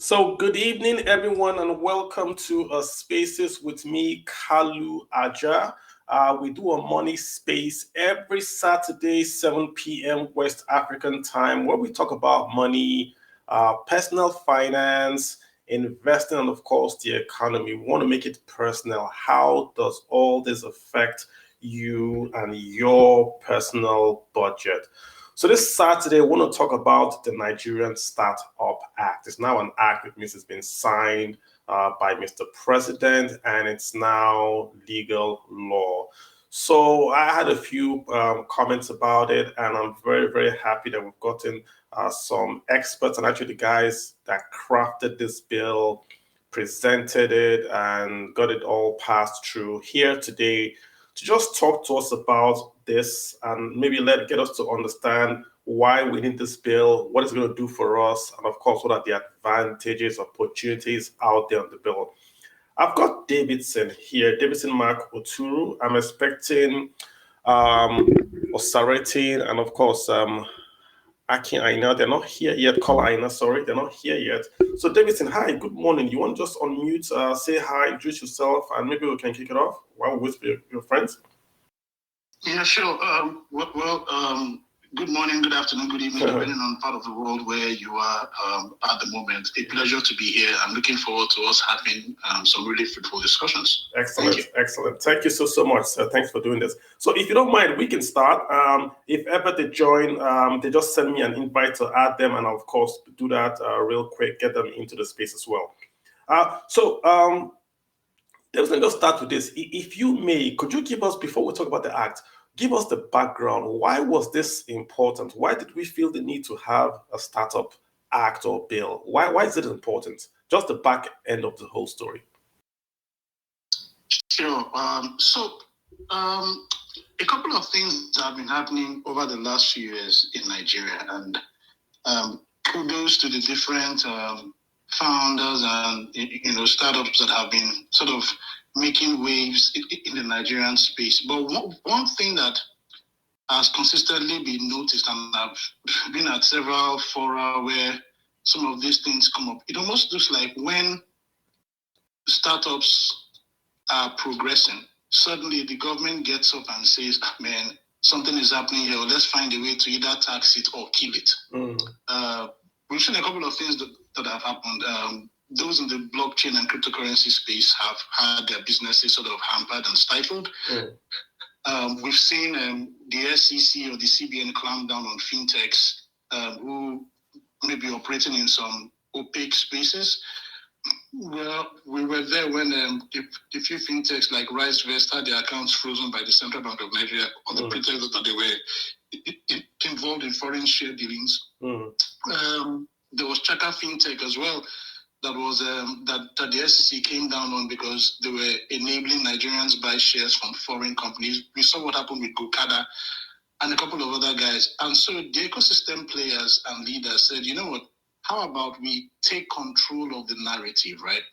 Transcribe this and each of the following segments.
So, good evening, everyone, and welcome to Spaces with me, Kalu Aja. We do a money space every Saturday, 7 p.m. West African time, where we talk about money, personal finance, investing, and of course, the economy. We want to make it personal. How does all this affect you and your personal budget? So this Saturday, we want to talk about the Nigerian Startup Act. It's now an act, which means it's been signed by Mr. President, and it's now legal law. So I had a few comments about it, and I'm very, very happy that we've gotten some experts, and actually the guys that crafted this bill, presented it, and got it all passed through here today to just talk to us about this and maybe get us to understand why we need this bill, what it's going to do for us, and of course, what are the advantages, opportunities out there on the bill. I've got Davidson here, Davidson Mark Oturu. I'm expecting Osaretin and of course Akin Aina. They're not here yet. Call Aina, sorry, they're not here yet. So Davidson, hi, good morning. You want to just unmute, say hi, introduce yourself, and maybe we can kick it off while we wait for your friends? Yeah, sure. Good morning, good afternoon, good evening, depending on the part of the world where you are at the moment. A pleasure to be here. I'm looking forward to us having some really fruitful discussions. Excellent, excellent. Thank you so much, sir. Thanks for doing this. So if you don't mind, we can start. If ever they join, they just send me an invite to add them, and I'll, of course, do that real quick, get them into the space as well. Let's just start with this. If you may, could you give us, before we talk about the act, give us the background. Why was this important? Why did we feel the need to have a startup act or bill? Why is it important? Just the back end of the whole story. Sure. A couple of things have been happening over the last few years in Nigeria, and kudos to the different founders and startups that have been sort of making waves in the Nigerian space. But one thing that has consistently been noticed, and I've been at several fora where some of these things come up, it almost looks like when startups are progressing, suddenly the government gets up and says, man, something is happening here, let's find a way to either tax it or kill it. We've seen a couple of things that have happened. Those in the blockchain and cryptocurrency space have had their businesses sort of hampered and stifled. We've seen the SEC or the CBN clamp down on fintechs who may be operating in some opaque spaces. Well, we were there when the few fintechs like RiseVest had their accounts frozen by the Central Bank of Nigeria on the pretext that they were involved in foreign share dealings. There was Chaka Fintech as well that was that the SEC came down on because they were enabling Nigerians buy shares from foreign companies. We saw what happened with Gokada and a couple of other guys. And so the ecosystem players and leaders said, you know what, how about we take control of the narrative, right?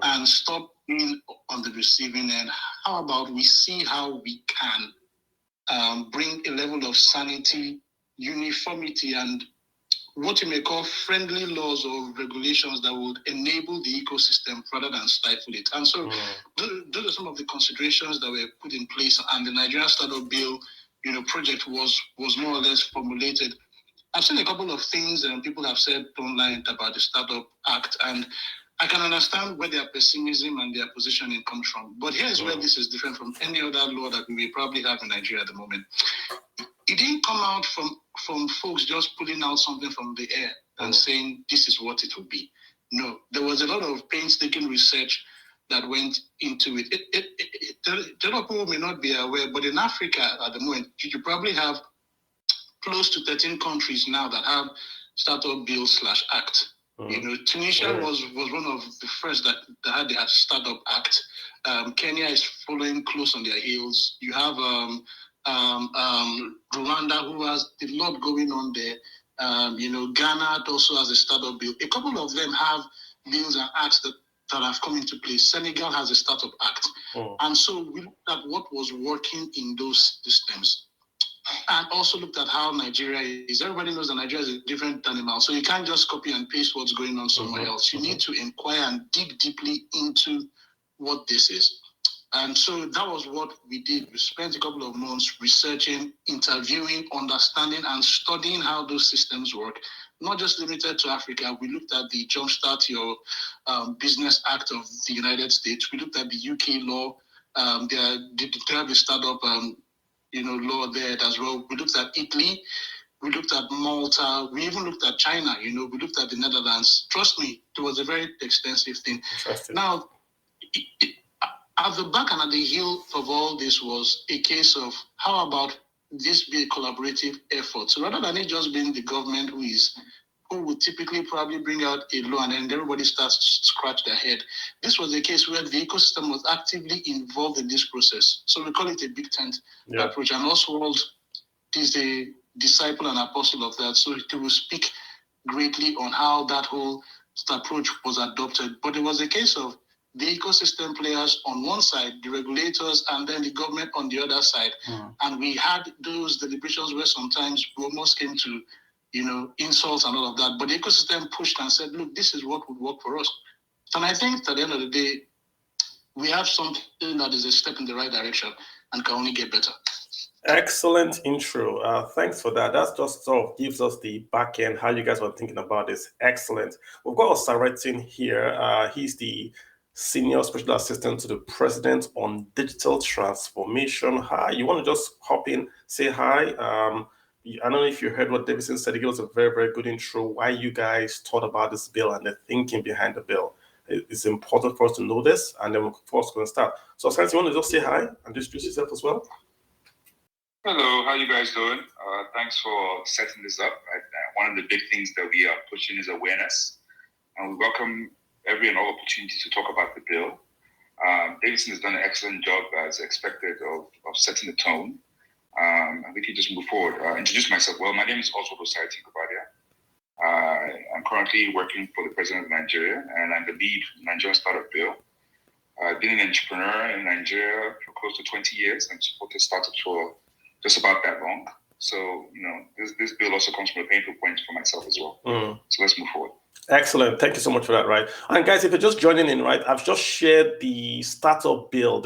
And stop being on the receiving end. How about we see how we can bring a level of sanity, uniformity, and what you may call friendly laws or regulations that would enable the ecosystem rather than stifle it. And so those are some of the considerations that were put in place, and the Nigerian Startup Bill, project was more or less formulated. I've seen a couple of things people have said online about the Startup Act, and I can understand where their pessimism and their positioning comes from. But here's where this is different from any other law that we may probably have in Nigeria at the moment. It didn't come out from folks just pulling out something from the air and saying this is what it will be. No, there was a lot of painstaking research that went into it. A lot of people may not be aware, but in Africa at the moment, you probably have close to 13 countries now that have Startup Bill /Act. Tunisia was one of the first that had their Startup Act. Kenya is following close on their heels. You have Rwanda, who has a lot going on there. Ghana also has a Startup Bill. A couple of them have bills and acts that have come into place. Senegal has a Startup Act. And so we looked at what was working in those systems. and also looked at how Nigeria is. Everybody knows that Nigeria is a different animal, so you can't just copy and paste what's going on somewhere else. You need to inquire and dig deeply into what this is. And so that was what we did. We spent a couple of months researching, interviewing, understanding, and studying how those systems work. Not just limited to Africa. We looked at the Jumpstart Your Business Act of the United States. We looked at the UK law. They have the startup law there as well. We looked at Italy. We looked at Malta. We even looked at China. We looked at the Netherlands. Trust me, it was a very extensive thing. Now, at the back and at the heel of all this was a case of how about this be a collaborative effort? So rather than it just being the government who would typically probably bring out a law and then everybody starts to scratch their head. This was a case where the ecosystem was actively involved in this process. So we call it a big tent approach. And Oswald is a disciple and apostle of that. So he will speak greatly on how that whole approach was adopted. But it was a case of the ecosystem players on one side, the regulators, and then the government on the other side. And we had those deliberations where sometimes we almost came to, insults and all of that. But the ecosystem pushed and said, look, this is what would work for us. And I think at the end of the day, we have something that is a step in the right direction and can only get better. Excellent intro. Thanks for that. That just sort of gives us the back end, how you guys were thinking about this. Excellent. We've got Osaratin here. He's the Senior Special Assistant to the President on Digital Transformation. Hi, you want to just hop in, say hi? I don't know if you heard what Davidson said. He gave us a very, very good intro, why you guys thought about this bill and the thinking behind the bill. It's important for us to know this, and then we're first going to start. So, Osaratin, you want to just say hi and introduce yourself as well? Hello, how you guys doing? Thanks for setting this up. One of the big things that we are pushing is awareness, and we welcome every and all opportunity to talk about the bill. Davidson has done an excellent job, as expected, of setting the tone. I think he just move forward. Introduce myself. Well, my name is Oswald Osaratin Kubadia. I'm currently working for the President of Nigeria, and I'm the lead Nigerian startup bill. I've been an entrepreneur in Nigeria for close to 20 years and supported startups for just about that long. So, this bill also comes from a painful point for myself as well. So let's move forward. Excellent. Thank you so much for that, right? And guys, if you're just joining in, right, I've just shared the startup bill.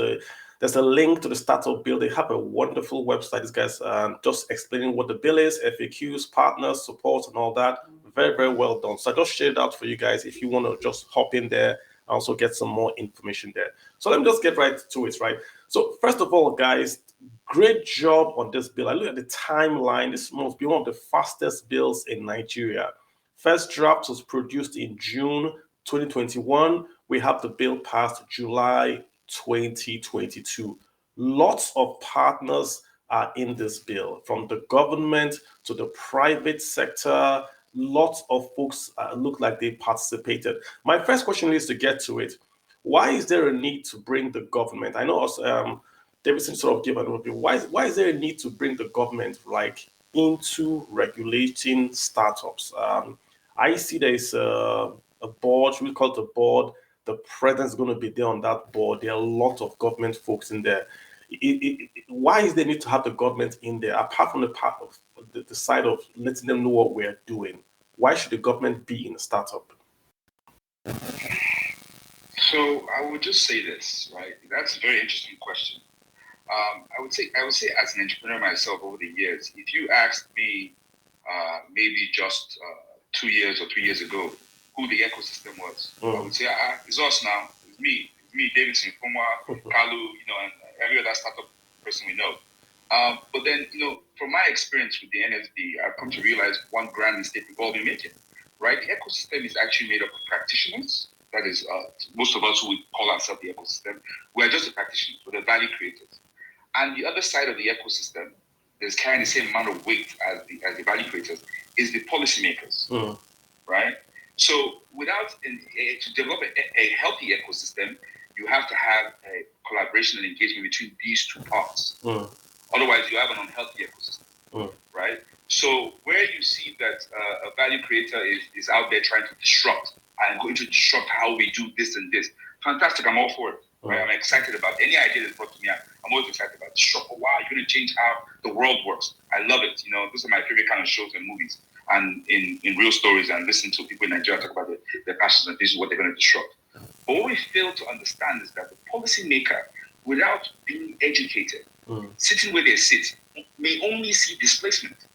There's a link to the startup bill. They have a wonderful website. These guys just explaining what the bill is, FAQs, partners, support, and all that. Very, very well done. So I just shared it out for you guys if you want to just hop in there and also get some more information there. So let me just get right to it, right? So first of all, guys, great job on this bill. I look at the timeline. This must be one of the fastest bills in Nigeria. First draft was produced in June 2021. We have the bill passed July 2022. Lots of partners are in this bill, from the government to the private sector. Lots of folks look like they participated. My first question is to get to it. Why is there a need to bring the government? I know Davidson sort of gave an overview. Why is there a need to bring the government into regulating startups? I see there's a board, we call it the board. The president's going to be there on that board. There are a lot of government folks in there. Why is there need to have the government in there, apart from the part of the side of letting them know what we're doing? Why should the government be in a startup? So I would just say this, right? That's a very interesting question. I would say as an entrepreneur myself over the years, if you asked me maybe just 2 years or 3 years ago who the ecosystem was, I would say it's us now. It's me, Davidson, Fuma, Kalu, and every other startup person we know. But then, from my experience with the NSB, I've come to realize one grand mistake we've all been making, right? The ecosystem is actually made up of practitioners. That is, most of us who would call ourselves the ecosystem, we're just the practitioners, we're the value creators. And the other side of the ecosystem that's carrying the same amount of weight as the value creators is the policymakers, right? So to develop a healthy ecosystem, you have to have a collaboration and engagement between these two parts. Otherwise, you have an unhealthy ecosystem, right? So where you see that a value creator is out there trying to disrupt and going to disrupt how we do this and this, fantastic, I'm all for it. Right? I'm excited about any idea that's brought to me. I'm always excited about disrupt. Wow, you're going to change how the world works. I love it. Those are my favorite kind of shows and movies, and in real stories, and listen to people in Nigeria talk about their passions and vision, what they're going to disrupt. But what we fail to understand is that the policymaker, without being educated, sitting where they sit, may only see displacement.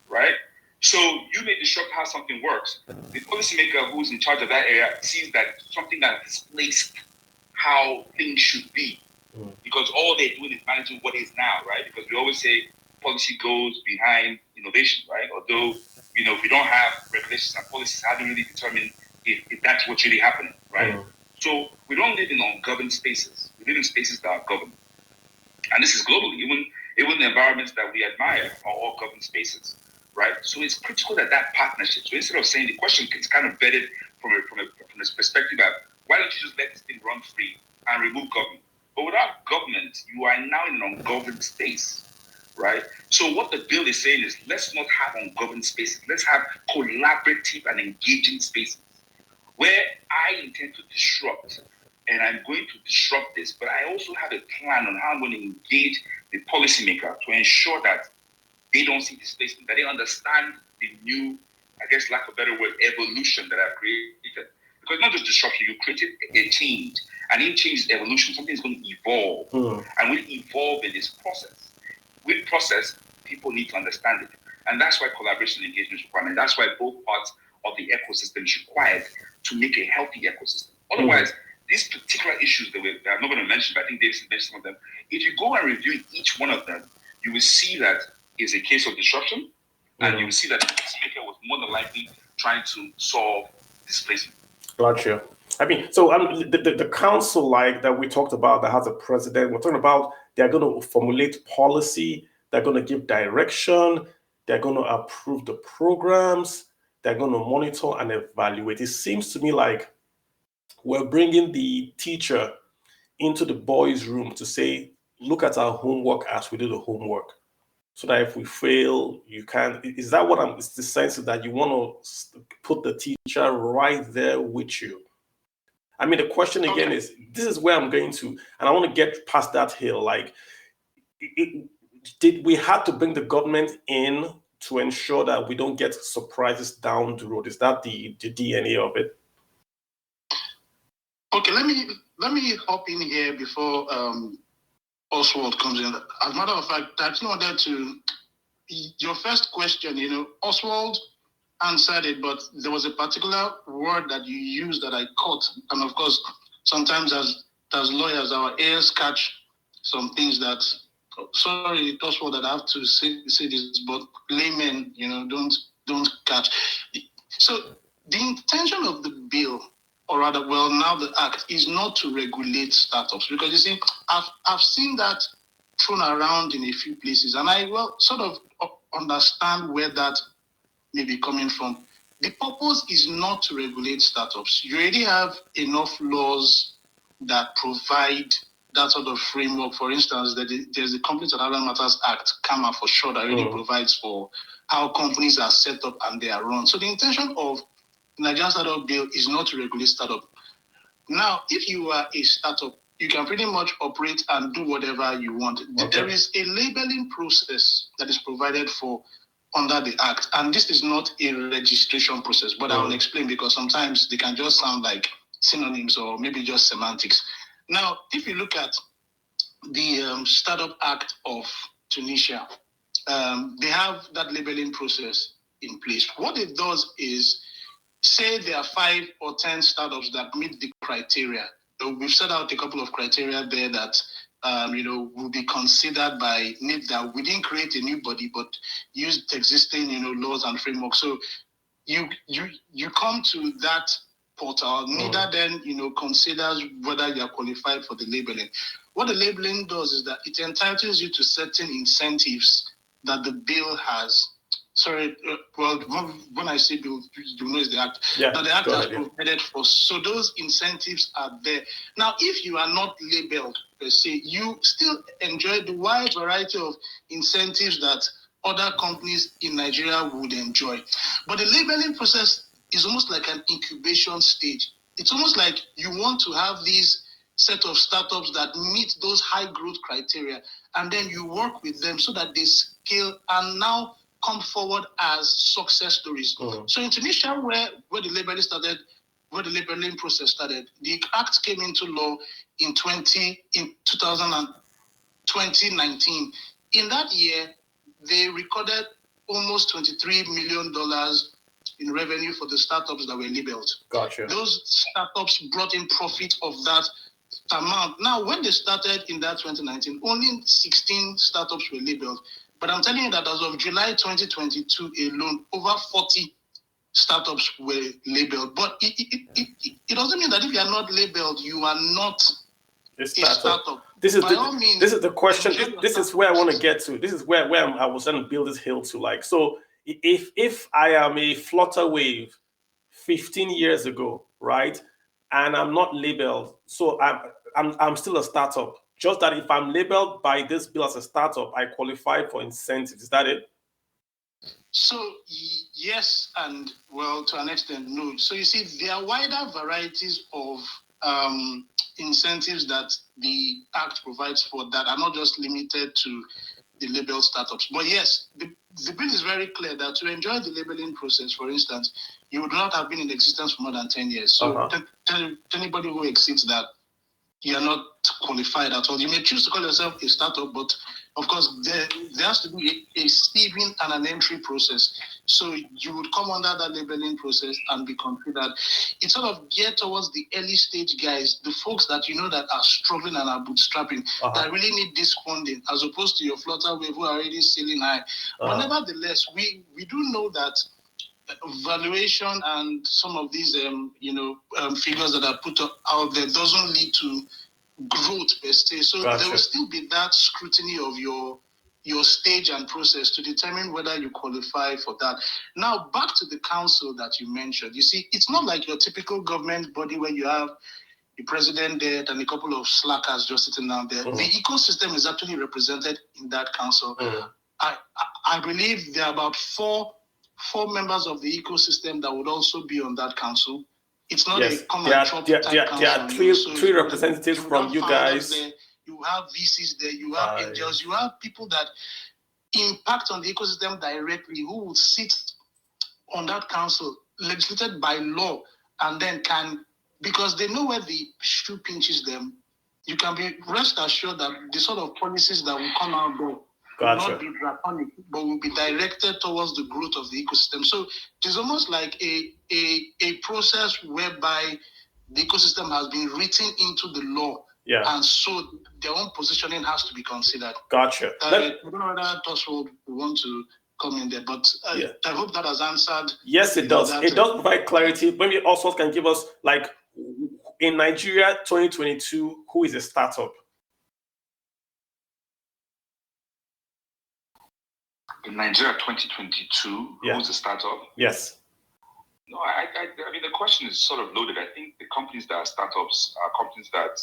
Right? So you may disrupt how something works. The policymaker who's in charge of that area sees that something that displaced how things should be. Because all they're doing is managing what is now, right? Because we always say policy goes behind innovation, right? Although, if we don't have regulations and policies, how do we really determine if that's what's really happening, right? So we don't live in ungoverned spaces. We live in spaces that are governed. And this is globally. Even the environments that we admire are all governed spaces, right? So it's critical that partnership. So instead of saying the question, it's kind of vetted from a perspective of why don't you just let this thing run free and remove government? But without government, you are now in an ungoverned space, right? So what the bill is saying is let's not have ungoverned spaces. Let's have collaborative and engaging spaces where I intend to disrupt, and I'm going to disrupt this, but I also have a plan on how I'm going to engage the policymaker to ensure that they don't see displacement, that they understand the new, I guess, lack of a better word, evolution that I've created. Because not just disruption, you created a change, and in change is evolution. Something is going to evolve, and we evolve in this process. With process, people need to understand it, and that's why collaboration and engagement is required. And that's why both parts of the ecosystem is required to make a healthy ecosystem. Otherwise, these particular issues that I'm not going to mention, but I think Davidson mentioned some of them. If you go and review each one of them, you will see that it's a case of disruption, and you will see that the speaker was more than likely trying to solve displacement. Gotcha. I mean, so the council that we talked about that has a president, we're talking about they're going to formulate policy, they're going to give direction, they're going to approve the programs, they're going to monitor and evaluate. It seems to me like we're bringing the teacher into the boys' room to say, look at our homework as we do the homework. So that if we fail, you can. Is that what it's the sense that you want to put the teacher right there with you? I mean, the question again is, this is where I'm going to, and I want to get past that hill. Like, did we have to bring the government in to ensure that we don't get surprises down the road? Is that the DNA of it? Okay, let me hop in here before Oswald comes in. As a matter of fact, that's not there to your first question. Oswald answered it, but there was a particular word that you used that I caught, and of course, sometimes as lawyers, our ears catch some things that. Sorry, Oswald, that I have to say this, but laymen, don't catch. So the intention of the bill, or rather, now the act, is not to regulate startups, because you see, I've seen that thrown around in a few places, and I sort of understand where that may be coming from. The purpose is not to regulate startups. You already have enough laws that provide that sort of framework. For instance, there's the Companies and Other Matters Act, CAMA for sure, that really provides for how companies are set up and they are run. So the intention of the Nigerian Startup Bill is not to regulate startup. Now, if you are a startup, you can pretty much operate and do whatever you want. Okay. There is a labeling process that is provided for under the Act, and this is not a registration process, but I will explain, because sometimes they can just sound like synonyms or maybe just semantics. Now, if you look at the Startup Act of Tunisia, they have that labeling process in place. What it does is, say there are 5 or 10 startups that meet the criteria. We've set out a couple of criteria there that will be considered by NIFDA. We didn't create a new body, but used existing laws and frameworks. So you come to that portal. NIFDA then considers whether you are qualified for the labeling. What the labeling does is that it entitles you to certain incentives that the bill has. Sorry, when I say bill, you know it's the Act. Yeah, that the Act has provided for. So those incentives are there. Now, if you are not labeled per se, you still enjoy the wide variety of incentives that other companies in Nigeria would enjoy. But the labeling process is almost like an incubation stage. It's almost like you want to have these set of startups that meet those high growth criteria, and then you work with them so that they scale and now come forward as success stories. So in Tunisia, where the labeling process started, the act came into law in 2019. In that year, they recorded almost $23 million in revenue for the startups that were labeled. Gotcha. Those startups brought in profit of that amount. Now, when they started in that 2019, only 16 startups were labeled. But I'm telling you that as of July 2022 alone, over 40 startups were labeled. But it doesn't mean that if you are not labeled, you are not a startup. This is the question. This is where I want to get to. This is where I was trying to build this hill to. Like, so if I am a Flutter Wave 15 years ago, right, and I'm not labeled, so I'm still a startup. Just that if I'm labeled by this bill as a startup, I qualify for incentives. Is that it? So yes, and well, to an extent, no. So you see, there are wider varieties of incentives that the Act provides for that are not just limited to the labeled startups. But yes, the bill is very clear that to enjoy the labeling process, for instance, you would not have been in existence for more than 10 years. So anybody who exceeds that, you are not qualified at all. You may choose to call yourself a startup, but of course, there has to be a sieving and an entry process. So you would come under that labeling process and be considered. It's sort of geared towards the early stage guys, the folks that you know that are struggling and are bootstrapping, that really need this funding, as opposed to your Flutter Wave who are already sailing high. But nevertheless, we do know that valuation and some of these figures that are put out there doesn't lead to growth per se. So there will still be that scrutiny of your stage and process to determine whether you qualify for that. Now, back to the council that you mentioned. You see, it's not like your typical government body where you have the president there and a couple of slackers just sitting down there. The ecosystem is actually represented in that council. I believe there are about four members of the ecosystem that would also be on that council. It's not a come and chop type council. There are three representatives from you guys. There, you have VCs there, you have angels, you have people that impact on the ecosystem directly who will sit on that council, legislated by law, and then because they know where the shoe pinches them, you can be rest assured that the sort of policies that will come out there will not be draconic, but will be directed towards the growth of the ecosystem. So it's almost like a process whereby the ecosystem has been written into the law. Yeah. And so their own positioning has to be considered. Gotcha. I don't know whether Toswald will want to come in there, but I hope that has answered. Yes, it does. It does provide clarity. Maybe also can give us, like, in Nigeria 2022, who is a startup? In Nigeria 2022, who's a startup? Yes. No, I mean, the question is sort of loaded. I think the companies that are startups are companies that,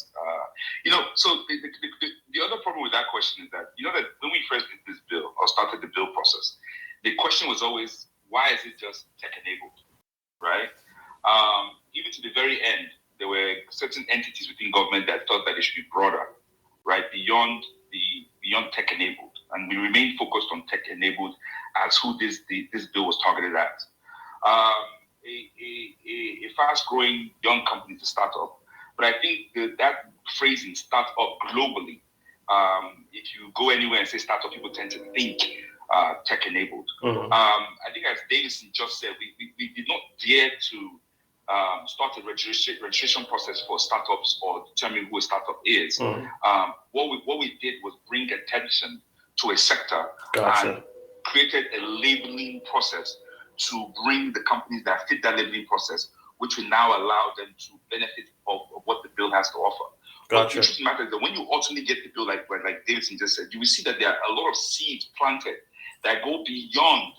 so the other problem with that question is that, that when we first did this bill or started the bill process, the question was always, why is it just tech-enabled, right? Even to the very end, there were certain entities within government that thought that it should be broader, right, beyond tech-enabled. And we remain focused on tech-enabled as who this bill was targeted at. A fast-growing young company to start up. But I think that phrasing, start up globally, if you go anywhere and say start up, people tend to think tech-enabled. I think as Davison just said, we did not dare to start a registration process for startups or determine who a startup is. What we did was bring attention to a sector and created a labeling process to bring the companies that fit that labeling process, which will now allow them to benefit of what the bill has to offer. But the truth of the matter is that when you ultimately get the bill, like Davidson just said, you will see that there are a lot of seeds planted that go beyond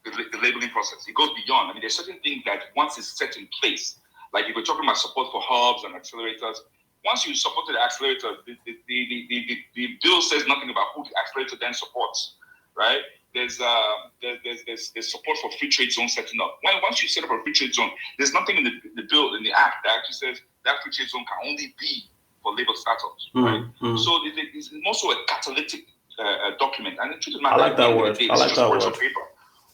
the labeling process. It goes beyond. I mean, there's certain things that once it's set in place, like if we're talking about support for hubs and accelerators, once you support the accelerator, the bill says nothing about who the accelerator then supports, right? There's support for free trade zone setting up. Once you set up a free trade zone, there's nothing in the bill, in the act, that actually says that free trade zone can only be for labor startups, right? So it's also a catalytic document. And the truth of the matter, I like that word. I like that word. On paper.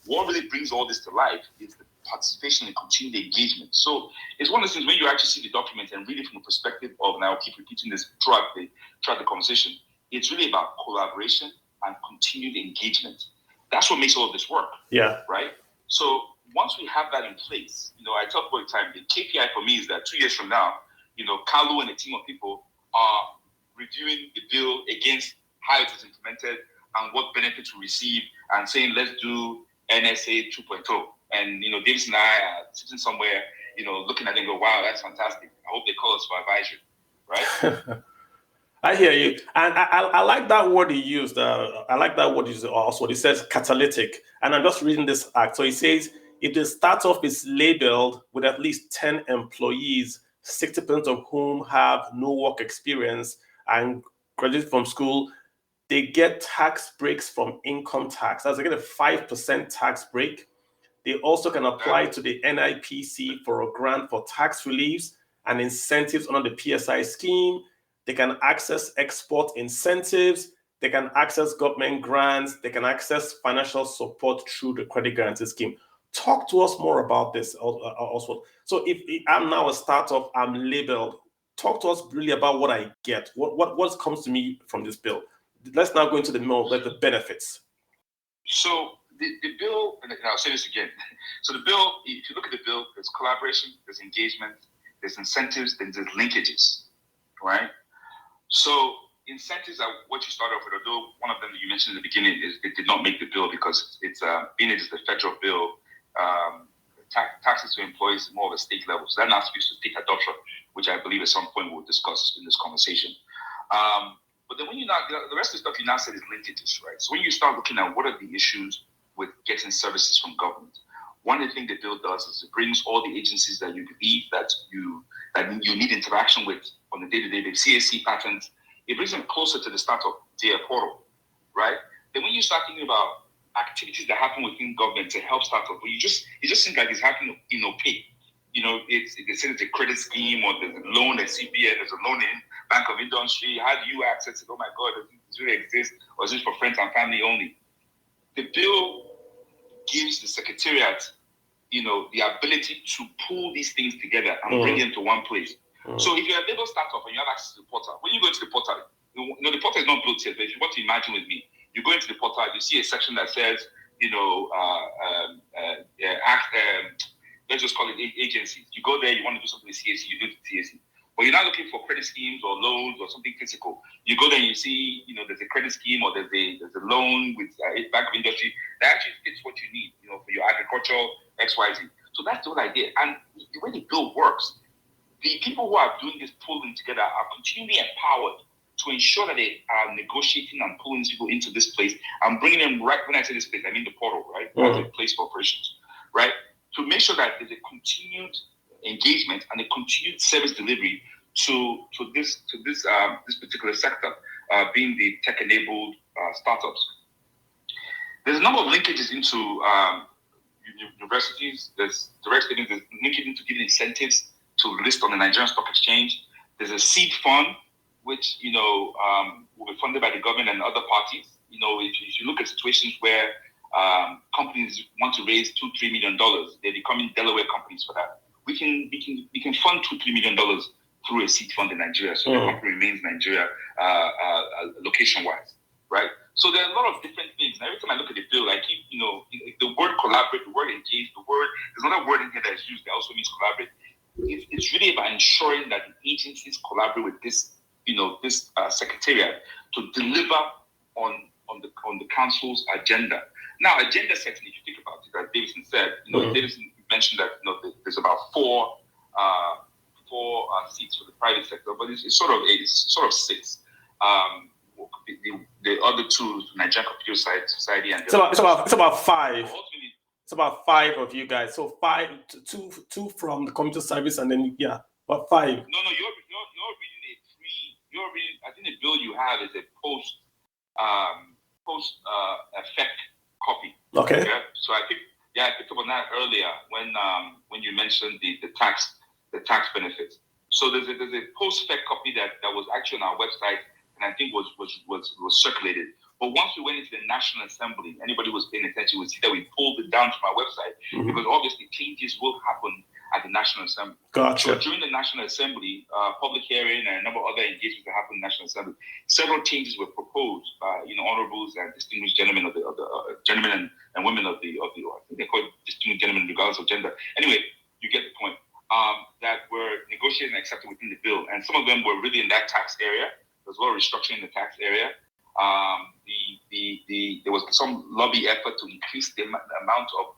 What really brings all this to life is the participation and continued engagement. So it's one of the things when you actually see the document and read it from the perspective of, and I'll keep repeating this throughout the conversation, it's really about collaboration and continued engagement. That's what makes all of this work. Yeah. Right? So once we have that in place, I tell people all the time, the KPI for me is that 2 years from now, Kalu and a team of people are reviewing the bill against how it is implemented and what benefits we receive and saying, let's do NSA 2.0. And, Davis and I are sitting somewhere, looking at it and go, wow, that's fantastic. I hope they call us for advisory, right? I hear you. And I like that word you used. I like that word you used also. It says catalytic. And I'm just reading this act. So it says, if the startup is labeled with at least 10 employees, 60% of whom have no work experience and graduated from school, they get tax breaks from income tax. As they get a 5% tax break. They also can apply to the NIPC for a grant for tax reliefs and incentives under the PSI scheme. They can access export incentives. They can access government grants. They can access financial support through the credit guarantee scheme. Talk to us more about this, Oswald. So if I'm now a startup, I'm labeled. Talk to us really about what I get. What comes to me from this bill? Let's now go into the benefits. So the bill, and I'll say this again. So the bill, if you look at the bill, there's collaboration, there's engagement, there's incentives, then there's linkages, right? So incentives are what you start off with, although one of them that you mentioned in the beginning is it did not make the bill because it's being it is the federal bill, taxes to employees is more of a state level. So that now speaks to state adoption, which I believe at some point we'll discuss in this conversation. But then when the rest of the stuff you now said is linkages, right? So when you start looking at what are the issues with getting services from government, one of the things the bill does is it brings all the agencies that you believe that you need interaction with on a day-to-day basis, CAC patterns, it brings them closer to the startup data portal, right? Then when you start thinking about activities that happen within government to help startups, but it just seems like it's happening in opaque. They say it's a credit scheme or there's a loan at CBN, there's a loan in Bank of Industry. How do you access it? Oh my God, does this really exist? Or is this for friends and family only? The bill gives the Secretariat, the ability to pull these things together and bring them to one place. So if you're a labor startup and you have access to the portal, when you go into the portal, the portal is not built yet, but if you want to imagine with me, you go into the portal, you see a section that says, let's just call it agencies. You go there, you want to do something with CAC, you do it with CAC. But you're not looking for credit schemes or loans or something physical. You go there and you see, there's a credit scheme or there's a loan with Bank of Industry that actually fits what you need, for your agricultural XYZ. So that's the whole idea. And the way the bill works, the people who are doing this pulling together are continually empowered to ensure that they are negotiating and pulling people into this place and bringing them right. When I say this place, I mean the portal, right? As a place for operations, right? To make sure that there's a continued engagement and a continued service delivery to this particular sector, being the tech-enabled startups. There's a number of linkages into universities. There's direct linkage into giving incentives to list on the Nigerian Stock Exchange. There's a seed fund, which will be funded by the government and other parties. If you look at situations where companies want to raise $2-3 million, they're becoming Delaware companies for that. We can fund $2-3 million through a seed fund in Nigeria, so the company remains Nigeria location-wise, right? So there are a lot of different things. And every time I look at the bill, I keep, the word collaborate, the word engage, there's another word in here that is used that also means collaborate. It's really about ensuring that the agencies collaborate with this secretariat to deliver on the council's agenda. Now, agenda setting, if you think about it, as Davison said, Davison mentioned that there's about four seats for the private sector, but it's sort of six. The other two, Nigerian Computer Society, and it's about five. Ultimately, it's about five of you guys. So two from the computer service, and then about five. No, you're reading. I think the bill you have is a post effect copy. Okay. Yeah? So I picked up on that earlier when you mentioned the tax benefits. So there's a post-spec copy that was actually on our website, and I think was circulated. But once we went into the National Assembly, anybody who was paying attention would see that we pulled it down from our website, because obviously changes will happen at the National Assembly. Gotcha. So during the National Assembly, public hearing and a number of other engagements that happened in the National Assembly, several changes were proposed by honorables and distinguished gentlemen of the gentlemen and women of the I think they call it distinguished gentlemen regardless of gender. Anyway, you get the point. That were negotiated and accepted within the bill, and some of them were really in that tax area. There was a lot of restructuring in the tax area. There was some lobby effort to increase the amount of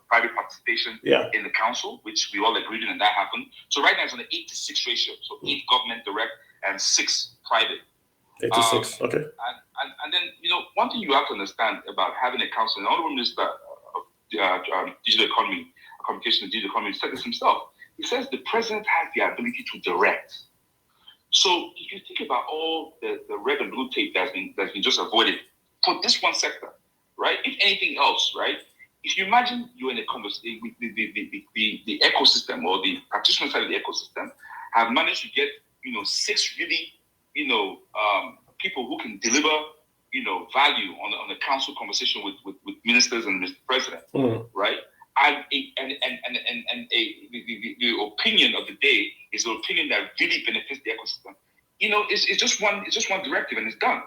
private participation in the council, which we all agreed on, and that happened. So right now it's on an 8-to-6 ratio. So 8 government direct and 6 private. 8-to-6, okay. And then, one thing you have to understand about having a council, and the Honorable Minister of Digital Economy, Communication and Digital Economy said this himself. He says the president has the ability to direct. So if you think about all the red and blue tape that's been just avoided for this one sector, right? If anything else, right? If you imagine you're in a conversation, the ecosystem or the practitioner side of the ecosystem have managed to get 6 really people who can deliver value on the council conversation with ministers and Mr. President, right? And the opinion of the day is the opinion that really benefits the ecosystem. It's just one directive and it's done,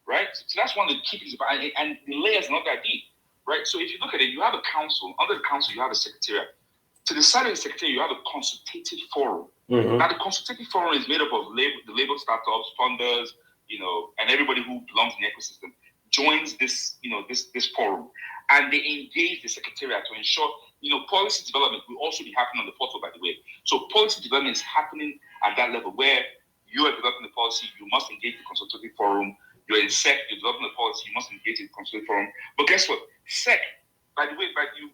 right? So that's one of the key things about it, and the layers are not that deep, right? So if you look at it, you have a council. Under the council, you have a secretariat. To the side of the secretariat, you have a consultative forum. Now, the consultative forum is made up of the labor startups, funders, and everybody who belongs in the ecosystem joins this forum, and they engage the secretariat to ensure, policy development will also be happening on the portal, by the way. So policy development is happening at that level where you are developing the policy, you must engage the consultative forum. You're in SEC, you're developing the policy, you must engage the consultative forum. But guess what? SEC, by the way,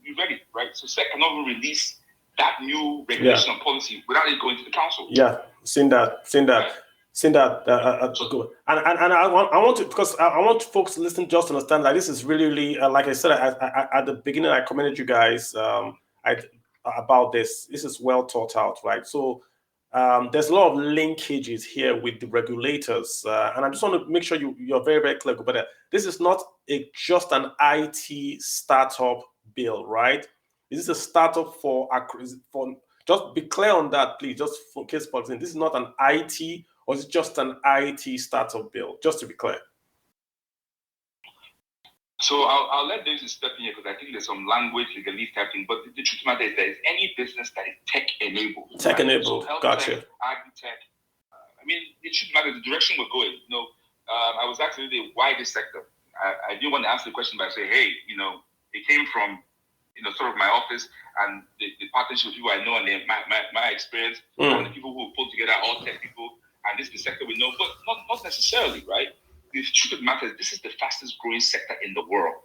you read it, right? So SEC cannot even release that new regulation on policy without it going to the council. Yeah, seen that. Right? And I want to, because I want folks to listen, just to understand that this is really, like I said at the beginning, I commended you guys about this. This is well thought out, right? So there's a lot of linkages here with the regulators, and I just want to make sure you're very, very clear about that. This is not just an IT startup bill, right? This is a startup for just be clear on that, please, just for case for this is not an IT, or is it just an IT startup bill? Just to be clear. So I'll let David step in here because I think there's some language legalese typing, but the truth of the matter is there is any business that is tech-enabled. Tech-enabled, so gotcha. Tech, agri-tech. The truth of the matter, the direction we're going. I was actually why this sector. I didn't want to answer the question by saying, hey, it came from sort of my office and the partnership with people I know and my experience and the people who pulled together all tech people, and this is the sector we know, but not necessarily, right? The truth of the matter is this is the fastest growing sector in the world.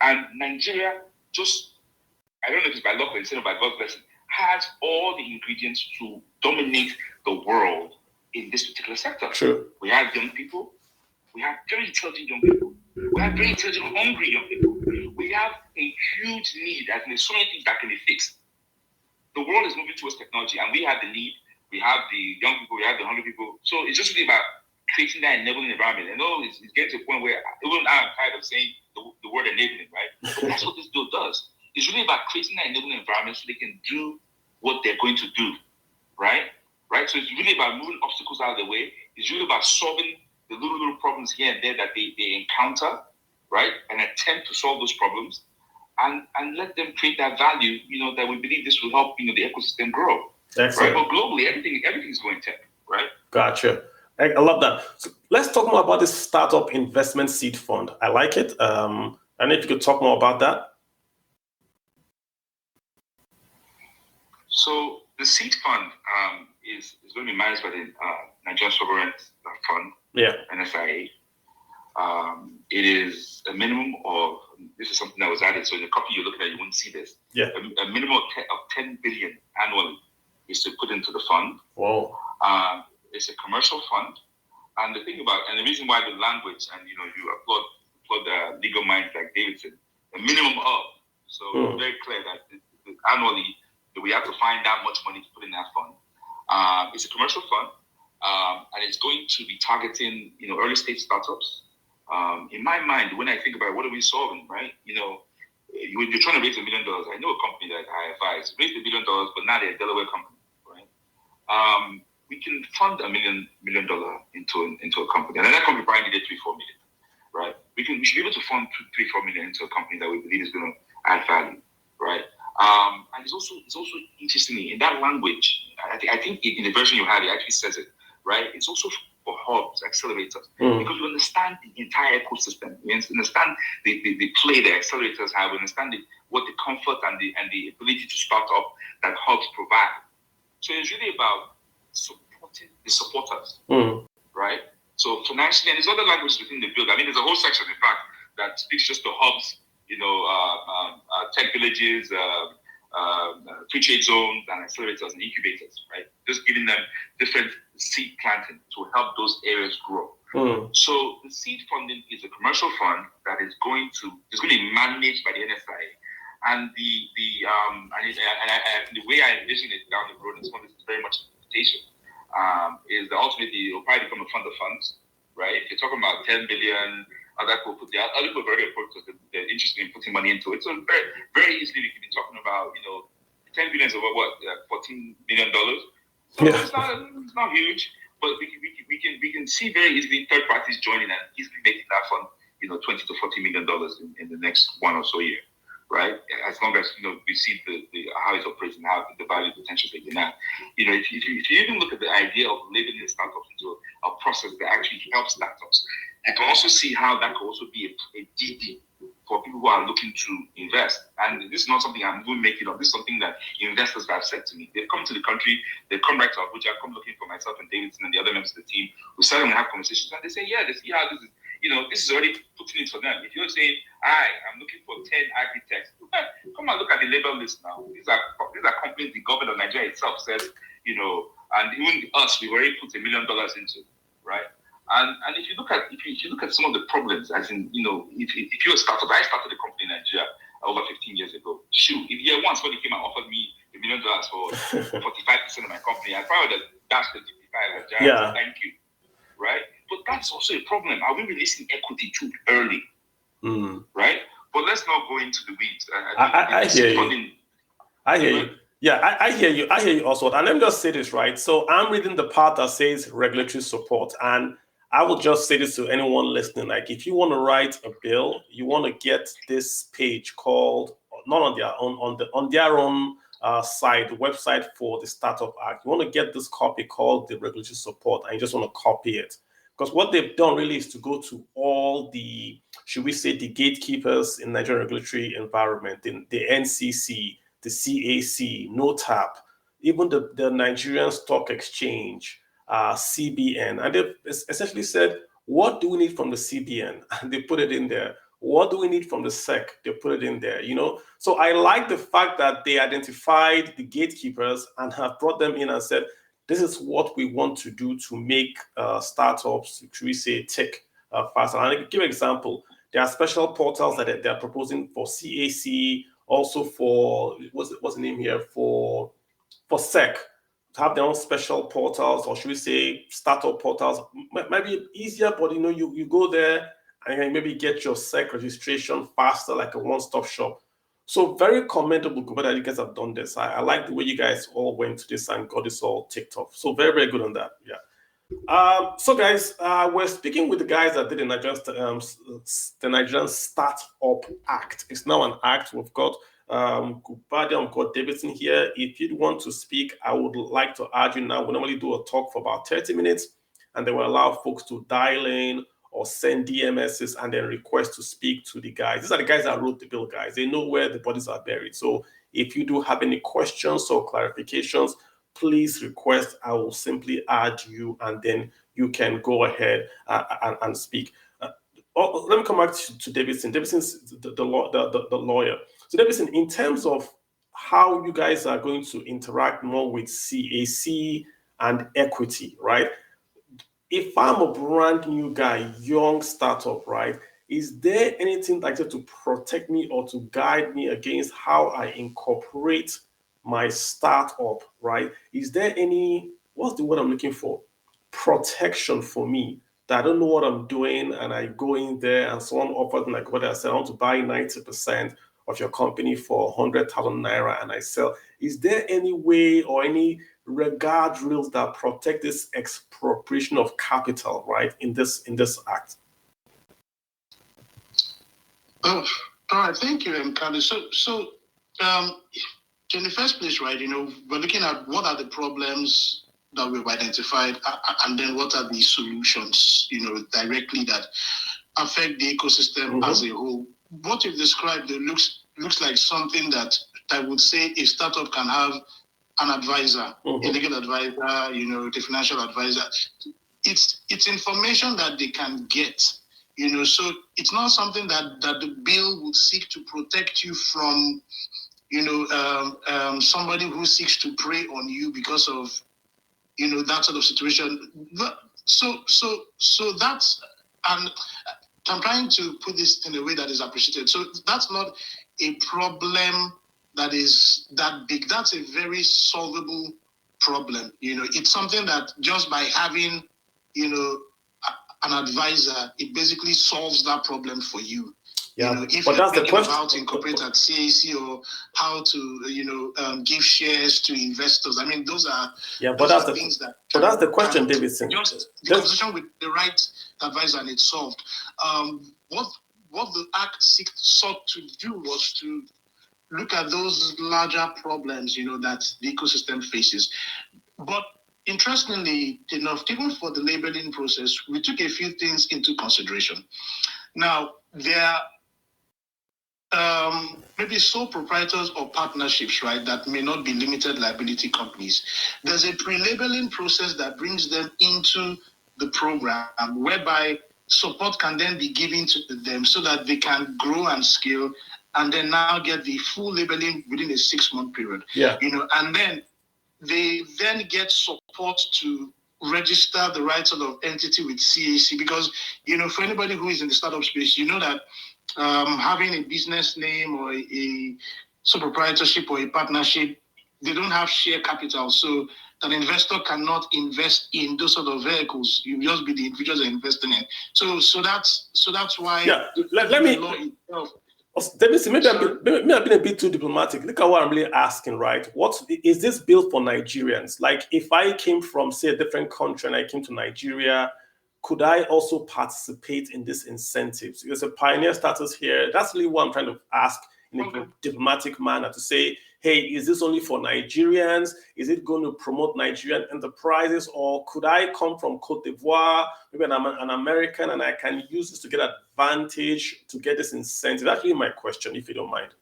And Nigeria I don't know if it's by luck or instead of by God's blessing, has all the ingredients to dominate the world in this particular sector. True. We have young people. We have very intelligent young people. We have very intelligent, hungry young people. We have a huge need, and there's so many things that can be fixed. The world is moving towards technology, and we have the need. We have the young people, we have the hungry people. So it's just really about creating that enabling environment. I know it's getting to a point where even now I'm tired of saying the word enabling, right? But that's what this bill does. It's really about creating that enabling environment so they can do what they're going to do, right? So it's really about moving obstacles out of the way. It's really about solving the little problems here and there that they encounter, right? And attempt to solve those problems and let them create that value, that we believe this will help, the ecosystem grow. Excellent. Right? But globally, everything is going tech, right? Gotcha. I love that. So let's talk more about this startup investment seed fund. I like it. And if you could talk more about that. So the seed fund is going to be managed by the Nigerian Sovereign Fund, NSIA. It is a minimum of, this is something that was added, so in the copy you're looking at, you won't see this. Yeah. A minimum of 10 billion annually is to put into the fund. Whoa. It's a commercial fund. And the thing about, and the reason why the language, and you applaud the legal minds like Davidson, the minimum of. So it's very clear that annually we have to find that much money to put in that fund. It's a commercial fund, and it's going to be targeting, early stage startups. In my mind, when I think about what are we solving, right? You're trying to raise $1 million. I know a company that I advise raised $1 million, but now they're a Delaware company, right? We can fund $1 million into a company, and then that company probably needed 3-4 million, right? We should be able to fund 3-4 million into a company that we believe is going to add value, right? And it's also interestingly in that language. I think in the version you had, it actually says it, right? It's also for hubs, accelerators, because you understand the entire ecosystem. You understand the play the accelerators have. You understand what the comfort and the ability to start up that hubs provide. So it's really about supporting the supporters, right? So financially, and there's other languages within the build. I mean, there's a whole section, in fact, that speaks just to hubs, tech villages, free trade zones, and accelerators and incubators, right? Just giving them different seed planting to help those areas grow. So the seed funding is a commercial fund that is going to be managed by the NSI, and the way I envision it down the road, and some of this is very much interpretation, is that ultimately it will probably become a fund of funds, right? If you're talking about 10 billion, other people are very important because they're interested in putting money into it. So very, very easily we could be talking about, 10 billion is over $14 million. So it's not huge, but we can see very easily third parties joining and easily making that fund, $20 to $40 million in the next 1 or so year, right? As long as we see the how it operates and how the value potential they can add. If you even look at the idea of labeling startups into a process that actually helps startups, you can also see how that could also be a DD for people who are looking to invest. And this is not something I'm going to make it up. This is something that investors have said to me. They've come to the country, they've come back to Abuja, come looking for myself and Davidson and the other members of the team. We sit and have conversations, and they say, yeah, they see how this is. This is already putting it for them. If you're saying, I'm looking for 10 agri-techs, come and look at the label list now. These are companies the government of Nigeria itself says, and even us, we've already put $1 million into, right? And if you look at some of the problems, as in, if you're a startup, I started a company in Nigeria over 15 years ago. Shoot, if year once somebody came and offered me $1 million for 45% of my company, I probably would have dashed the 55. Yeah. Thank you, right? But that's also a problem. Are we releasing equity too early? Right? But let's not go into the weeds. I hear you. I hear you. Yeah, I hear you. I hear you also. And let me just say this, right? So I'm reading the part that says regulatory support. And I will just say this to anyone listening. Like, if you want to write a bill, you want to get this page called, not on their own, on their own site, website for the Startup Act. You want to get this copy called the regulatory support, and you just want to copy it. Because what they've done really is to go to all the, should we say, the gatekeepers in Nigerian regulatory environment, in the NCC, the CAC, NOTAP, even the Nigerian Stock Exchange, CBN. And they've essentially said, what do we need from the CBN? And they put it in there. What do we need from the SEC? They put it in there, So I like the fact that they identified the gatekeepers and have brought them in and said, this is what we want to do to make startups, should we say, tech faster. And I'll give an example. There are special portals that they're proposing for CAC, also for, what's the name here, for SEC, to have their own special portals, or should we say startup portals. Might be easier, but you go there and you maybe get your SEC registration faster, like a one-stop shop. So very commendable that you guys have done this. I like the way you guys all went to this and got this all ticked off. So very, very good on that. Yeah. So guys, we're speaking with the guys that did the Nigerian Startup Act. It's now an act. We've got Gubadi, we've got Davidson here. If you'd want to speak, I would like to urge you now. We normally do a talk for about 30 minutes, and then we'll allow folks to dial in or send DMSs and then request to speak to the guys. These are the guys that wrote the bill, guys. They know where the bodies are buried. So if you do have any questions or clarifications, please request. I will simply add you, and then you can go ahead and speak. Let me come back to Davidson. Davidson's the lawyer. So Davidson, in terms of how you guys are going to interact more with CAC and equity, right? If I'm a brand new guy, young startup, right, is there anything like that to protect me or to guide me against how I incorporate my startup, right? Is there any what's the word I'm looking for? Protection for me. That I don't know what I'm doing, and I go in there and someone offers me, like what I said, I want to buy 90% of your company for 100,000 naira, and I sell. Is there any way or any regard rules that protect this expropriation of capital, right, in this act? Oh, all right. Thank you, Kali. So, in the first place, right, we're looking at what are the problems that we've identified, and then what are the solutions, directly that affect the ecosystem as a whole. What you've described, it looks like something that I would say a startup can have an advisor, a legal advisor, the financial advisor. It's information that they can get, so it's not something that the bill would seek to protect you from, somebody who seeks to prey on you because of, that sort of situation. So that's, and I'm trying to put this in a way that is appreciated. So that's not a problem that is that big. That's a very solvable problem. It's something that just by having, an advisor, it basically solves that problem for you. Yeah, if but you're that's the thinking question. about incorporate at CAC or how to give shares to investors. I mean, those are things that. But that's the question, Davidson. Just the conversation with the right advisor and it's solved. What the act sought to do was to look at those larger problems, that the ecosystem faces. But interestingly enough, even for the labeling process, we took a few things into consideration. Now, there are maybe sole proprietors or partnerships, right, that may not be limited liability companies. There's a pre-labeling process that brings them into the program, whereby support can then be given to them so that they can grow and scale, and then now get the full labeling within a 6-month period. Yeah. And then they then get support to register the right sort of entity with CAC, because, for anybody who is in the startup space, that having a business name or a sole proprietorship or a partnership, they don't have share capital. So an investor cannot invest in those sort of vehicles. You just be the individuals are investing in. So that's why. Yeah. Let me. Davidson, maybe I've been a bit too diplomatic. Look at what I'm really asking, right? What is this bill for Nigerians? Like, if I came from, say, a different country and I came to Nigeria, could I also participate in these incentives? There's a pioneer status here. That's really what I'm trying to ask in a diplomatic manner, to say, hey, is this only for Nigerians? Is it going to promote Nigerian enterprises? Or could I come from Cote d'Ivoire, maybe I'm an American, and I can use this to get advantage, to get this incentive? That's really my question, if you don't mind.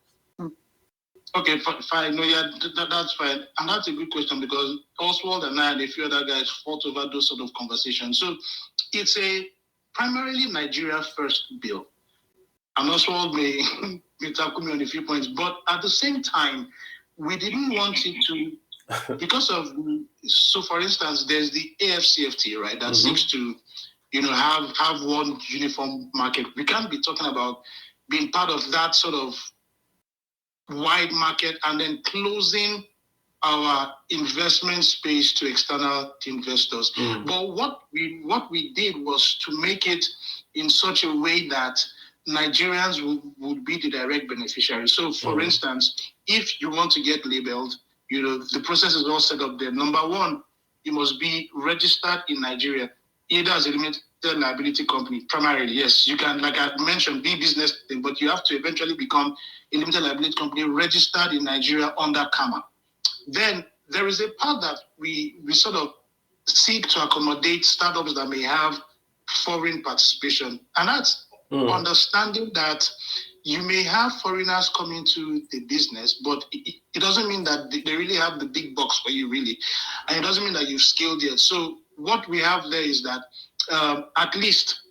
Okay, fine. No, yeah, that's fine. And that's a good question, because Oswald and I and a few other guys fought over those sort of conversations. So it's a primarily Nigeria first bill. And Oswald may tackle me on a few points, but at the same time, we didn't want it to, because of, so for instance, there's the AFCFTA, right, that seeks to, have one uniform market. We can't be talking about being part of that sort of wide market and then closing our investment space to external investors. But what we did was to make it in such a way that Nigerians would be the direct beneficiary. So, for instance, if you want to get labeled, the process is all set up there. Number one, you must be registered in Nigeria, either as a limited liability company, primarily. Yes, you can, like I mentioned, be business thing, but you have to eventually become a limited liability company registered in Nigeria under CAMA. Then there is a part that we sort of seek to accommodate startups that may have foreign participation, and that's understanding that you may have foreigners come into the business, but it doesn't mean that they really have the big bucks for you, really. And it doesn't mean that you've scaled yet. So what we have there is that at least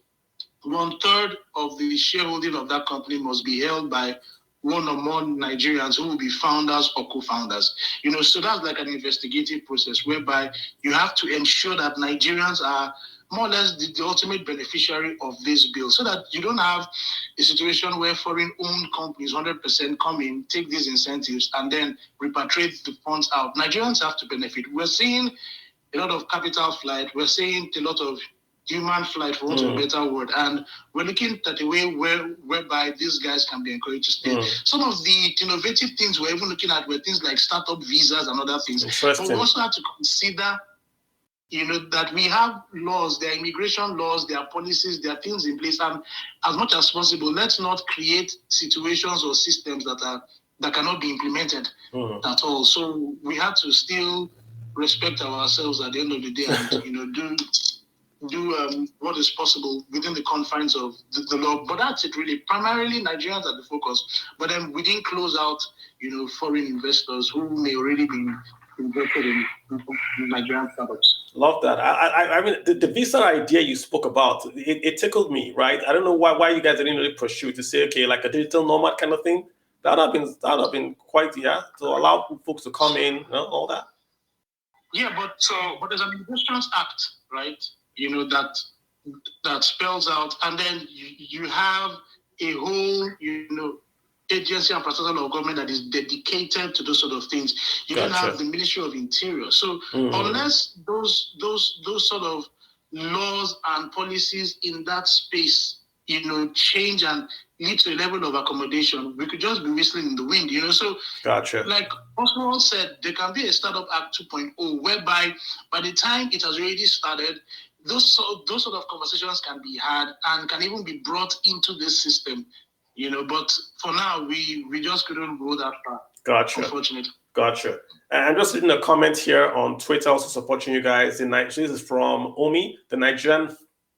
1/3 of the shareholding of that company must be held by one or more Nigerians who will be founders or co-founders. So that's like an investigative process whereby you have to ensure that Nigerians are more or less the ultimate beneficiary of this bill, so that you don't have a situation where foreign-owned companies 100% come in, take these incentives, and then repatriate the funds out. Nigerians have to benefit. We're seeing a lot of capital flight. We're seeing a lot of human flight, for want of a better word. And we're looking at a way whereby these guys can be encouraged to stay. Some of the innovative things we're even looking at were things like startup visas and other things. But we also have to consider, that we have laws, there are immigration laws, there are policies, there are things in place. And as much as possible, let's not create situations or systems that cannot be implemented at all. So we have to still respect ourselves at the end of the day and, do what is possible within the confines of the law. But that's it really. Primarily Nigerians are the focus. But then we didn't close out, foreign investors who may already be invested in Nigerian startups. Love that. I mean, the visa idea you spoke about, it tickled me, right? I don't know why you guys didn't really pursue to say, okay, like a digital nomad kind of thing. That would have been quite, to allow folks to come in, all that. Yeah, but there's an Investments Act, right? That spells out, and then you have a whole, agency and process of government that is dedicated to those sort of things. You don't have the Ministry of Interior. So unless those sort of laws and policies in that space, change and lead to a level of accommodation, we could just be whistling in the wind, So like Oswald said, there can be a Startup Act 2.0 whereby by the time it has already started, those sort of conversations can be had and can even be brought into this system. But for now, we just couldn't go that far. Gotcha. Unfortunately. Gotcha. And I'm just reading a comment here on Twitter, also supporting you guys. This is from Omi. The Nigerian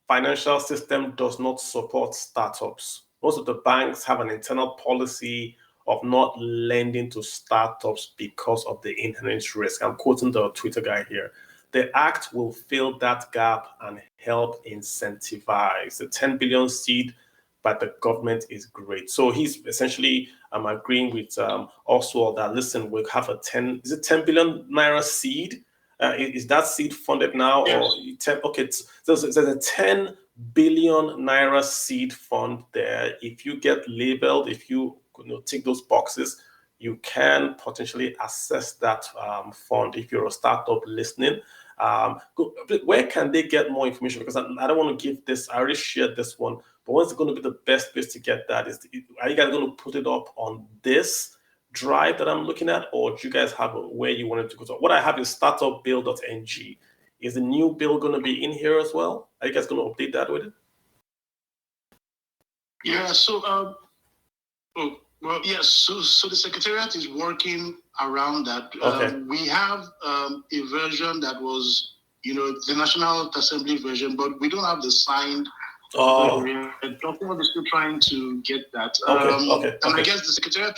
financial system does not support startups. Most of the banks have an internal policy of not lending to startups because of the inherent risk. I'm quoting the Twitter guy here. The act will fill that gap and help incentivize. The 10 billion seed by the government is great. So he's essentially agreeing with Oswald that, listen, we'll have a 10 billion naira seed. Is that seed funded now? Yes. Or okay, there's a 10 billion naira seed fund there. If you get labeled, if you tick those boxes, you can potentially access that fund if you're a startup listening. Where can they get more information? Because I don't want to give this, I already shared this one, but what's going to be the best place to get that? Are you guys going to put it up on this drive that I'm looking at, or do you guys have where you want it to go? So what I have is startupbill.ng. Is the new bill going to be in here as well? Are you guys going to update that with it? Yeah, so yes. So the Secretariat is working around that. Okay. We have a version that was, the National Assembly version, but we don't have the signed. We're still trying to get that. Okay. And I guess the Secretariat,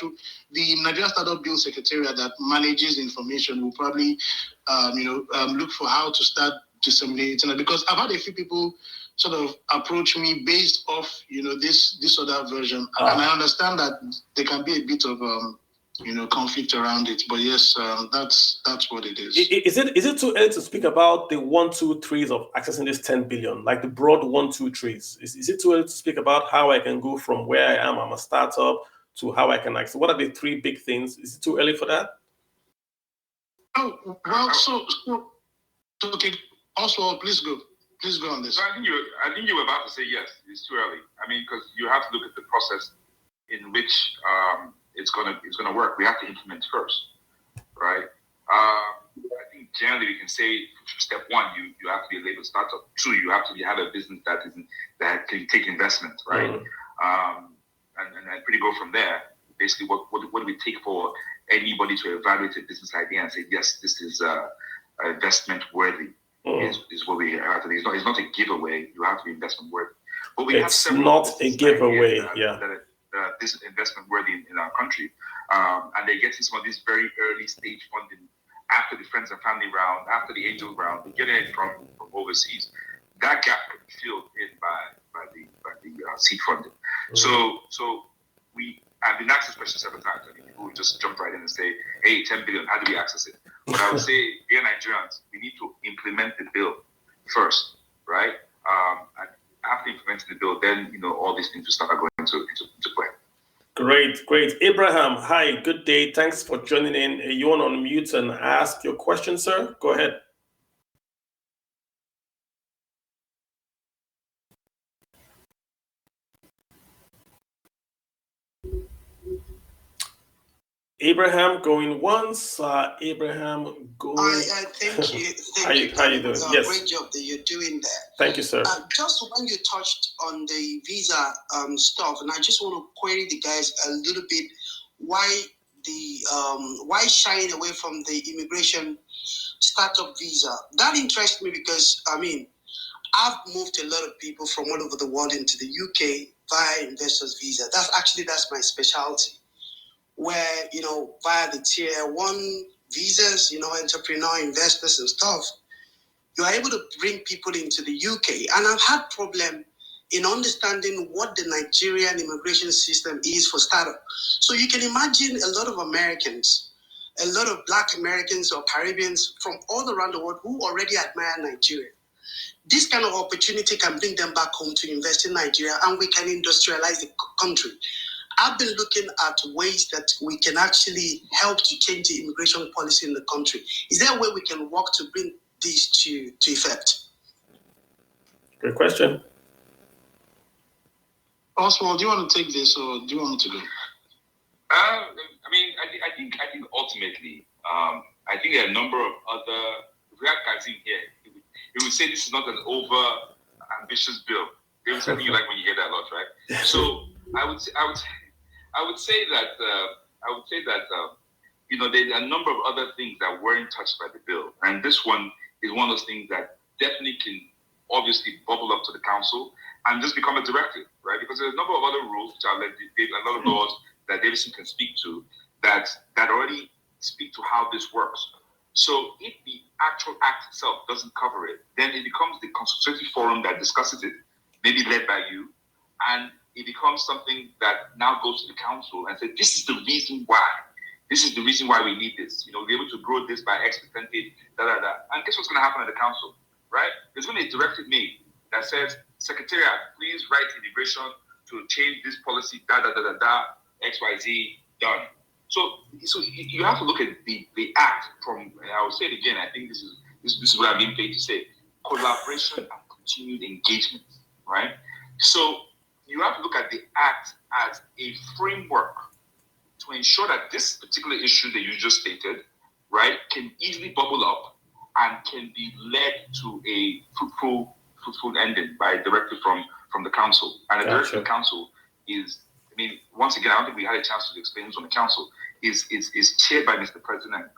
the Nigeria Startup Bill Secretariat that manages information, will probably, look for how to start disseminating it. Because I've had a few people sort of approach me based off, this other version, and I understand that there can be a bit of conflict around it. But yes, that's what it is. Is it too early to speak about the 1, 2, 3s of accessing this 10 billion, like the broad 1, 2, 3s? Is it too early to speak about how I can go from where I am, I'm a startup, to how I can access? What are the 3 big things? Is it too early for that? Oh, well, so okay, Oswald, please go on this. So I think you were about to say yes. It's too early. I mean, because you have to look at the process in which it's gonna work. We have to implement first, right? I think generally we can say step 1, you have to be a labeled startup. 2, you have to have a business that can take investment, right? And pretty go from there. Basically, what do we take for anybody to evaluate a business idea and say yes, this is investment worthy? Is what we have to do. It's not a giveaway. You have to be investment worthy. But we it's not a giveaway. That this is investment worthy in our country, and they're getting some of this very early stage funding after the friends and family round, after the angel round. They're getting it from overseas. That gap could be filled in by the seed funding. So I've been asked this question several times. I mean, people would just jump right in and say, "Hey, 10 billion, how do we access it?" But I would say, dear Nigerians, we need to implement the bill first, right? And after implementing the bill, then all these things will start going into play. Great. Abraham, hi, good day. Thanks for joining in. You want to unmute and ask your question, sir? Go ahead. Abraham going once. Abraham going. Thank you. How you doing? Yes. Great job that you're doing there. Thank you, sir. Just when you touched on the visa stuff, and I just want to query the guys a little bit, why shying away from the immigration startup visa? That interests me because I've moved a lot of people from all over the world into the UK via investors visa. That's my specialty. Where, via the tier 1 visas, entrepreneur investors and stuff, you are able to bring people into the UK. And I've had problem in understanding what the Nigerian immigration system is for startup. So you can imagine a lot of Americans, a lot of Black Americans or Caribbeans from all around the world who already admire Nigeria. This kind of opportunity can bring them back home to invest in Nigeria, and we can industrialize the country. I've been looking at ways that we can actually help to change the immigration policy in the country. Is there a way we can work to bring this to effect? Good question. Oswald, do you want to take this, or do you want me to go? I think ultimately, I think there are a number of other. If we had Kazim here, he would say this is not an over-ambitious bill. There's something you like when you hear that a lot, right? So I would say that there are a number of other things that weren't touched by the bill, and this one is one of those things that definitely can obviously bubble up to the council and just become a directive, right? Because there's a number of other rules, which are a lot of laws that Davidson can speak to that already speak to how this works. So if the actual act itself doesn't cover it, then it becomes the consultative forum that discusses it, maybe led by you, and it becomes something that now goes to the council and says, this is the reason why. This is the reason why we need this. We're able to grow this by X percentage, And guess what's going to happen at the council, right? There's going to be a directive made that says, Secretariat, please write immigration to change this policy, XYZ, done. So you have to look at the act from, and I will say it again, I think this is what I'm being paid to say, collaboration and continued engagement, right? So you have to look at the act as a framework to ensure that this particular issue that you just stated, right, can easily bubble up and can be led to a fruitful ending by a directive from the council. And the directive of the council is, once again, I don't think we had a chance to explain this on the council, is chaired by Mr. President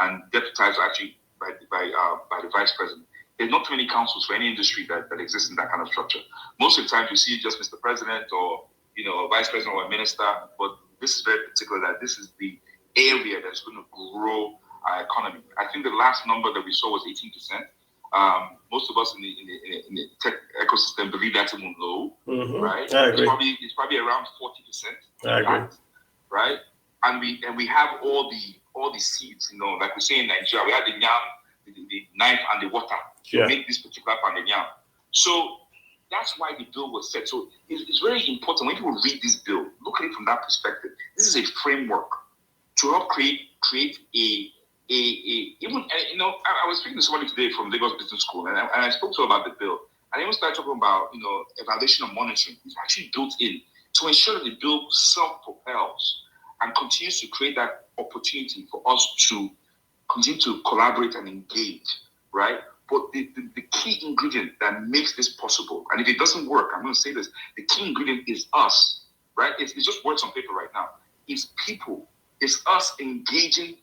and deputized actually by the Vice President. There's not too many councils for any industry that exists in that kind of structure. Most of the time you see just Mr. President or a Vice President or a minister, but this is very particular that this is the area that's going to grow our economy. I think the last number that we saw was 18%. Most of us in the tech ecosystem believe that's even low, right? I agree. It's probably around 40%. I agree. Right? And we have all the seeds, like we say in Nigeria, we have the yam, the knife and the water to make this particular pound yam. So that's why the bill was set. So it's very important when people read this bill, look at it from that perspective. This is a framework to help create a even, I was speaking to somebody today from Lagos Business School, and I spoke to her about the bill. And I even started talking about, evaluation and monitoring. It's actually built in to ensure that the bill self-propels and continues to create that opportunity for us to continue to collaborate and engage, right? But the key ingredient that makes this possible, and if it doesn't work, I'm going to say this, the key ingredient is us, right? It's just words on paper right now. It's people. It's us engaging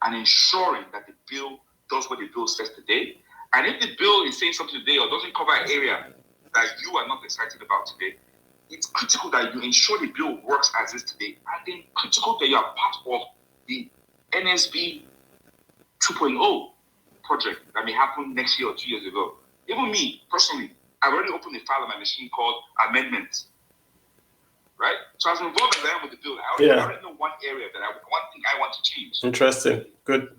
and ensuring that the bill does what the bill says today. And if the bill is saying something today or doesn't cover an area that you are not excited about today, it's critical that you ensure the bill works as is today, and then critical that you are part of the NSB 2.0 project that may happen next year or 2 years ago. Even me, personally, I've already opened a file on my machine called amendments, right? So as involved as I am with the bill, I already know one area one thing I want to change. Interesting. Good.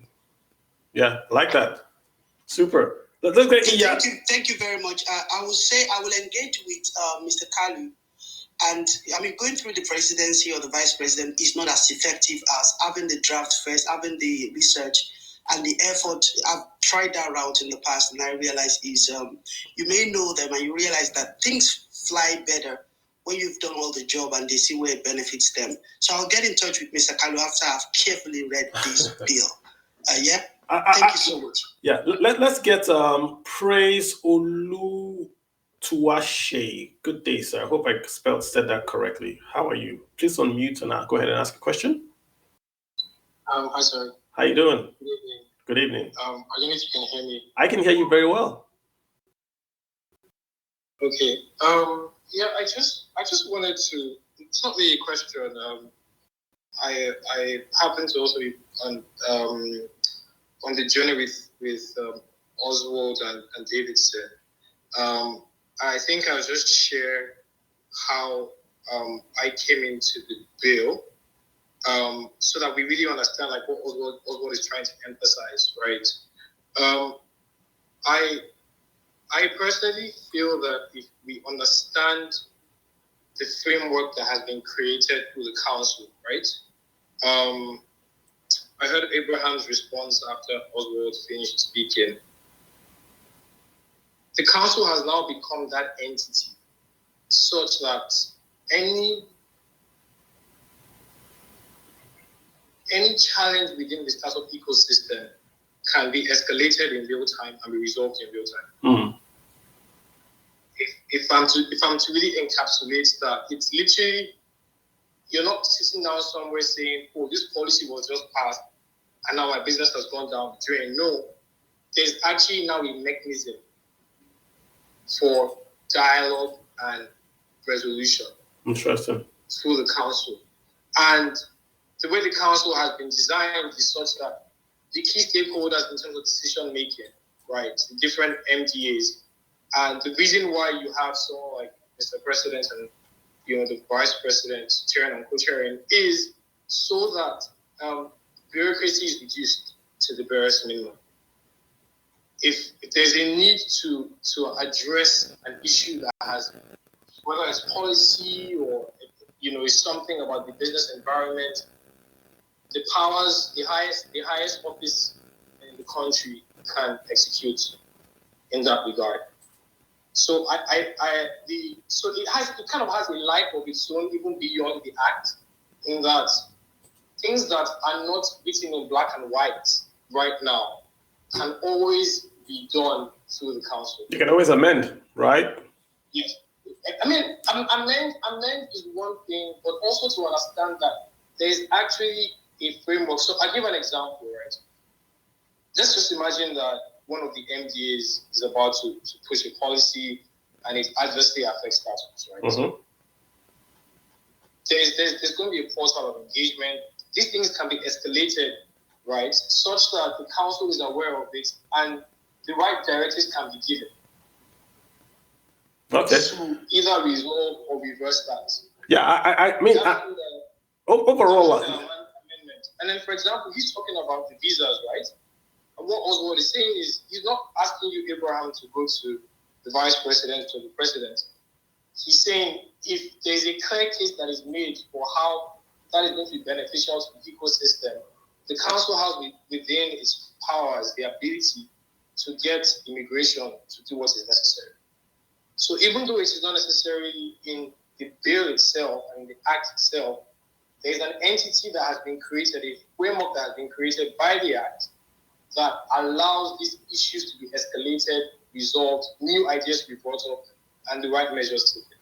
Yeah, like that. Super. Thank you very much. I will engage with Mr. Kalu. And going through the presidency or the vice president is not as effective as having the draft first, having the research and the effort. I've tried that route in the past, and I realized is you may know them and you realize that things fly better when you've done all the job and they see where it benefits them. So I'll get in touch with Mr. Kalu after I've carefully read this bill. Yeah. Thank you so much. Yeah, let's get Praise Olutuwashe. Good day, sir. I hope I said that correctly. How are you? Please unmute and go ahead and ask a question. Hi, sir. How you doing? Good evening. Good evening. I don't know if you can hear me. I can hear you very well. Okay. Yeah, I just wanted to. It's not really a question. I happen to also be on the journey with Oswald and Davidson. I think I'll just share how I came into the bill, so that we really understand like what Oswald is trying to emphasize, right? I personally feel that if we understand the framework that has been created through the council, right? I heard Abraham's response after Oswald finished speaking. The council has now become that entity such that any challenge within the startup ecosystem can be escalated in real time and be resolved in real time. Mm. If I'm to really encapsulate that, it's literally, you're not sitting down somewhere saying, oh, this policy was just passed and now my business has gone down the drain. No, there's actually now a mechanism for dialogue and resolution. Interesting. Through the council. And the way the council has been designed is such that the key stakeholders in terms of decision making, right, the different MDAs, and the reason why you have someone like Mr. President and the Vice President, Chairman and Co-Chairman, is so that bureaucracy is reduced to the barest minimum. If there's a need to address an issue that has, whether it's policy or it's something about the business environment, the powers, the highest office in the country can execute in that regard. So it kind of has a life of its own, even beyond the act, in that things that are not written in black and white right now can always be done through the council. You can always amend, right? Yes. I mean, amend is one thing, but also to understand that there is actually a framework. So I'll give an example, right? Let's just imagine that one of the MDAs is about to push a policy and it adversely affects startups, right? Mm-hmm. There's going to be a portal of engagement. These things can be escalated, right, such that the council is aware of it and the right directives can be given. Okay. To either resolve or reverse that. Yeah, I mean, overall. Amendment. And then, for example, he's talking about the visas, right? And what Oswald is saying is he's not asking you, Abraham, to go to the vice president or the president. He's saying if there's a clear case that is made for how that is going to be beneficial to the ecosystem, the council has within its powers the ability to get immigration to do what is necessary. So even though it is not necessarily in the bill itself and the act itself, there is an entity that has been created, a framework that has been created by the act that allows these issues to be escalated, resolved, new ideas to be brought up, and the right measures taken.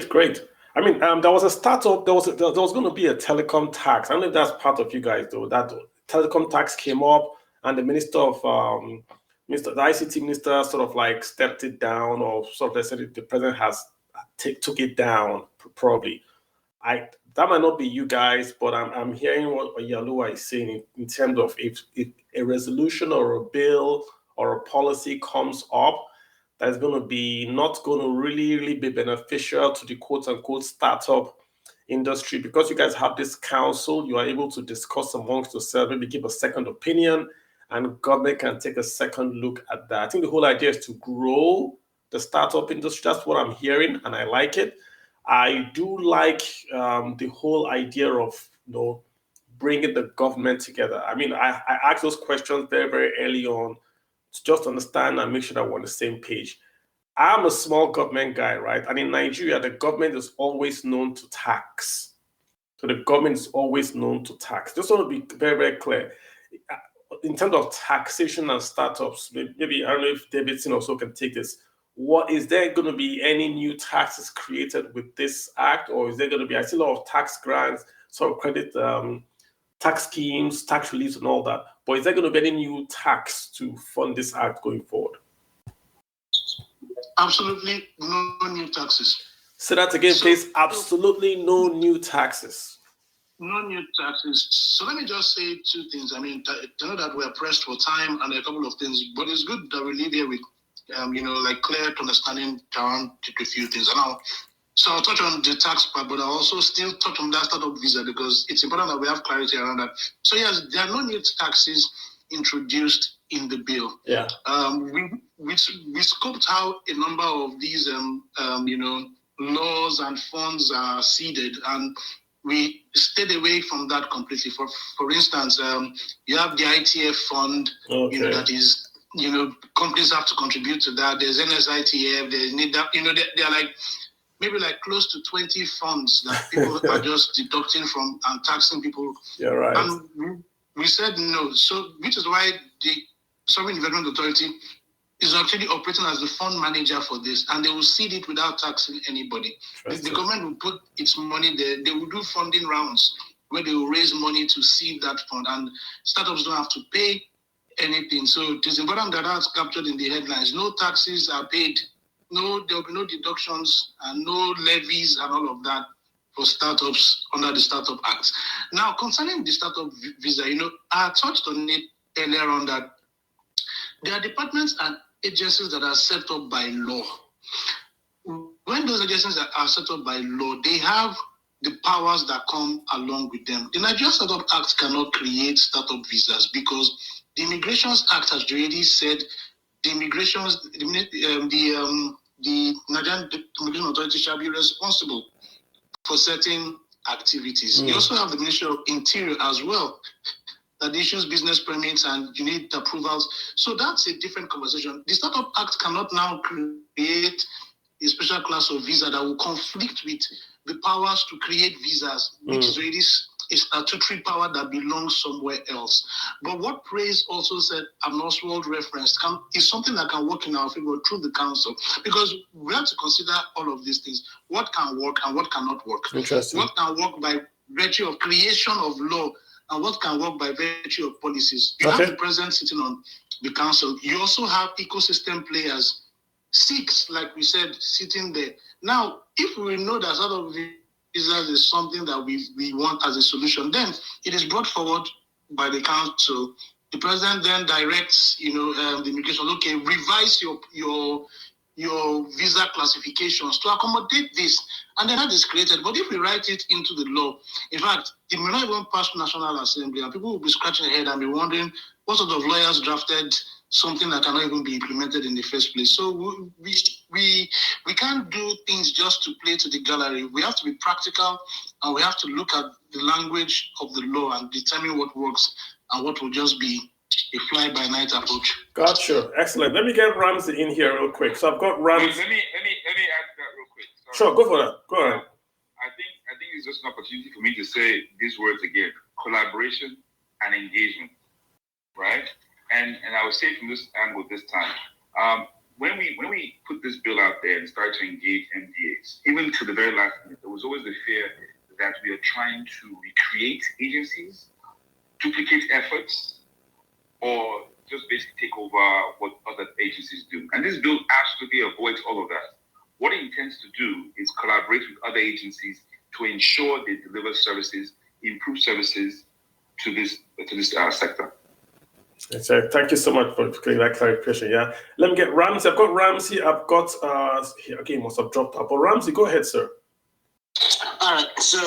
Great. I mean, there was a startup. There was going to be a telecom tax. I don't know if that's part of you guys, though. That telecom tax came up, and the the ICT minister sort of like stepped it down, or sort of they said the president has took it down. Probably, that might not be you guys, but I'm hearing what Yalua is saying in terms of if a resolution or a bill or a policy comes up that's going to be not going to really be beneficial to the quote unquote startup industry, because you guys have this council, you are able to discuss amongst yourselves, maybe give a second opinion, and government can take a second look at that. I think the whole idea is to grow the startup industry. That's what I'm hearing, and I like it. I do like the whole idea of bringing the government together. I mean, I asked those questions very, very early on to just understand and make sure that we're on the same page. I'm a small government guy, right? And in Nigeria, the government is always known to tax. So the government is always known to tax. Just want to be very, very clear. In terms of taxation and startups, maybe I don't know if Davidson also can take this. What is there going to be any new taxes created with this act, or is there going to be? I see a lot of tax grants, sort of credit, tax schemes, tax reliefs, and all that. But is there going to be any new tax to fund this act going forward? Absolutely no new taxes. Say that again, please. Absolutely no new taxes. No new taxes. So let me just say two things. I mean, I know that we're pressed for time and a couple of things, but it's good that we leave here with, like clear understanding around a few things. And I'll touch on the tax part, but I'll also still touch on that startup visa because it's important that we have clarity around that. So yes, there are no new taxes introduced in the bill. Yeah. We scoped how a number of these laws and funds are seeded, and we stayed away from that completely. For instance, you have the ITF fund, that is, companies have to contribute to that. There's NSITF, there's NIDA, they're like maybe like close to 20 funds that people are just deducting from and taxing people. Yeah, right. And we said no. So, which is why the Sovereign Development Authority is actually operating as the fund manager for this, and they will seed it without taxing anybody. The government will put its money there. They will do funding rounds where they will raise money to seed that fund, and startups don't have to pay anything. So it is important that that's captured in the headlines. No taxes are paid. No, there will be no deductions and no levies and all of that for startups under the Startup Act. Now, concerning the startup visa, I touched on it earlier on that there are departments and agencies that are set up by law. When those agencies are set up by law, they have the powers that come along with them. The Nigerian Startup Act cannot create startup visas because the Immigrations Act has already said the Nigerian Immigration Authority shall be responsible for certain activities. You also have the Ministry of Interior as well, that issues business permits and you need approvals. So that's a different conversation. The Startup Act cannot now create a special class of visa that will conflict with the powers to create visas, which is really a statutory power that belongs somewhere else. But what Praise also said, and Oswald referenced, is something that can work in our favor through the council, because we have to consider all of these things. What can work and what cannot work? Interesting. What can work by virtue of creation of law and what can work by virtue of policies? You have the president sitting on the council. You also have ecosystem players, 6, like we said, sitting there. Now, if we know that sort of visas is something that we want as a solution, then it is brought forward by the council. The president then directs, the immigration, okay, revise your visa classifications to accommodate this, and then that is created. But if we write it into the law, in fact, it may not even pass National Assembly, and people will be scratching their head and be wondering what sort of lawyers drafted something that cannot even be implemented in the first place. So we can't do things just to play to the gallery. We have to be practical, and we have to look at the language of the law and determine what works and what will just be a fly-by-night approach. Gotcha. Excellent. Let me get Ramsey in here real quick. So I've got Ramsey. Let me add that real quick. Sorry. Sure, go for that. Go ahead. I think it's just an opportunity for me to say these words again: collaboration and engagement, right? And I would say from this angle this time, when we put this bill out there and started to engage MDAs, even to the very last minute, there was always the fear that we are trying to recreate agencies, duplicate efforts, or just basically take over what other agencies do. And this bill absolutely avoids all of that. What it intends to do is collaborate with other agencies to ensure they deliver services, improve services to this sector. So thank you so much for that clarification. Yeah, let me get Ramsey. I've got Ramsey. I've got okay, must have dropped out. But Ramsey, go ahead, sir. All right. So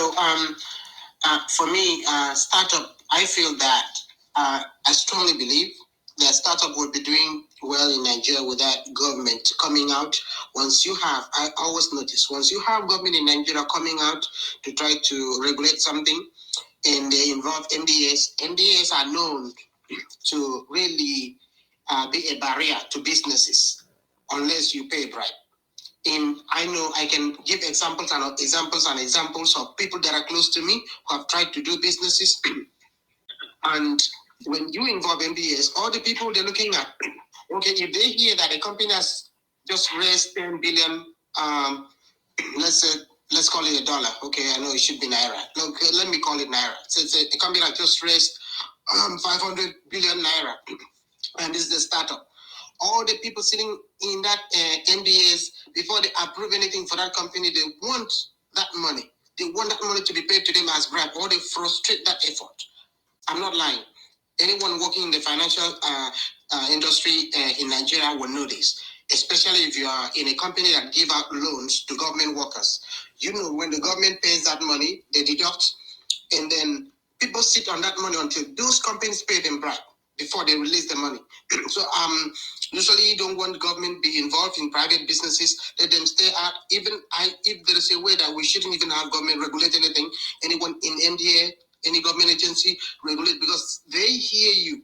for me, startup, I feel that I strongly believe that startup will be doing well in Nigeria without government coming out. Once you have, I always notice, once you have government in Nigeria coming out to try to regulate something, and they involve MDAs, MDAs are known to really be a barrier to businesses. unless you pay a bribe. I know I can give examples of people that are close to me who have tried to do businesses. And when you involve MBAs, all the people they're looking at, okay, if they hear that a company has just raised 10 billion, let's call it $1. Okay, I know it should be naira. Look, let me call it naira. So it's a company that just raised 500 billion naira, and this is the startup. All the people sitting in that MBAs, before they approve anything for that company, they want that money. They want that money to be paid to them as bribe, or they frustrate that effort. I'm not lying. Anyone working in the financial industry in Nigeria will know this, especially if you are in a company that give out loans to government workers. You know, when the government pays that money, they deduct, and then people sit on that money until those companies pay them back before they release the money. So usually you don't want government be involved in private businesses. Let them stay out. If there is a way that we shouldn't even have government regulate anything, anyone in MDA, any government agency regulate, because they hear you.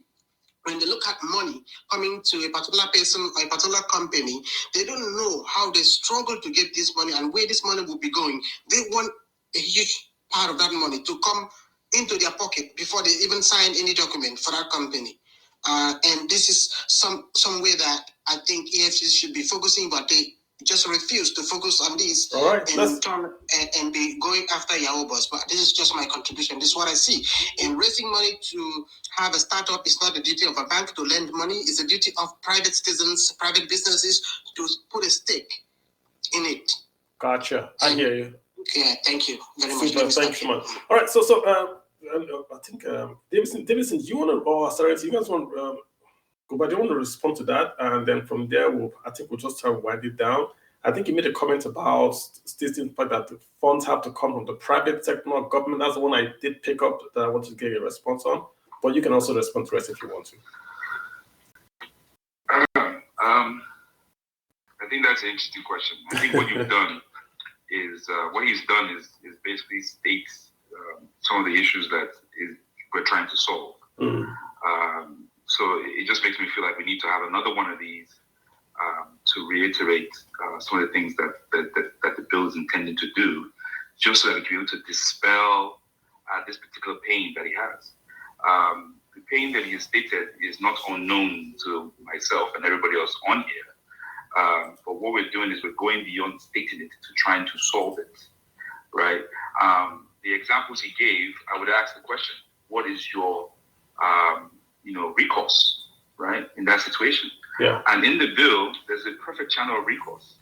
When they look at money coming to a particular person or a particular company, they don't know how they struggle to get this money and where this money will be going. They want a huge part of that money to come into their pocket before they even sign any document for that company. And this is some way that I think EFCC should be focusing, but they just refuse to focus on this. All right, and be going after Yahoo Boss. But this is just my contribution. This is what I see. And raising money to have a startup is not the duty of a bank to lend money. It's the duty of private citizens, private businesses to put a stake in it. Gotcha. I hear you. Yeah, thank you very much. Super, thanks so much. All right, so I think Davidson, you want to, or sorry, you guys want go, but you want to respond to that, and then from there, we'll just try to wind it down. I think you made a comment about stating the fact that the funds have to come from the private sector, not government. That's the one I did pick up that I wanted to get a response on, but you can also respond to the rest if you want to. I think that's an interesting question. I think what you've done is basically states some of the issues that we're trying to solve. So it just makes me feel like we need to have another one of these to reiterate some of the things that the bill is intending to do, just so that we can be able to dispel this particular pain that he has. The pain that he has stated is not unknown to myself and everybody else on here. But what we're doing is we're going beyond stating it to trying to solve it, right? The examples he gave, I would ask the question: what is your, recourse, right, in that situation? Yeah. And in the bill, there's a perfect channel of recourse.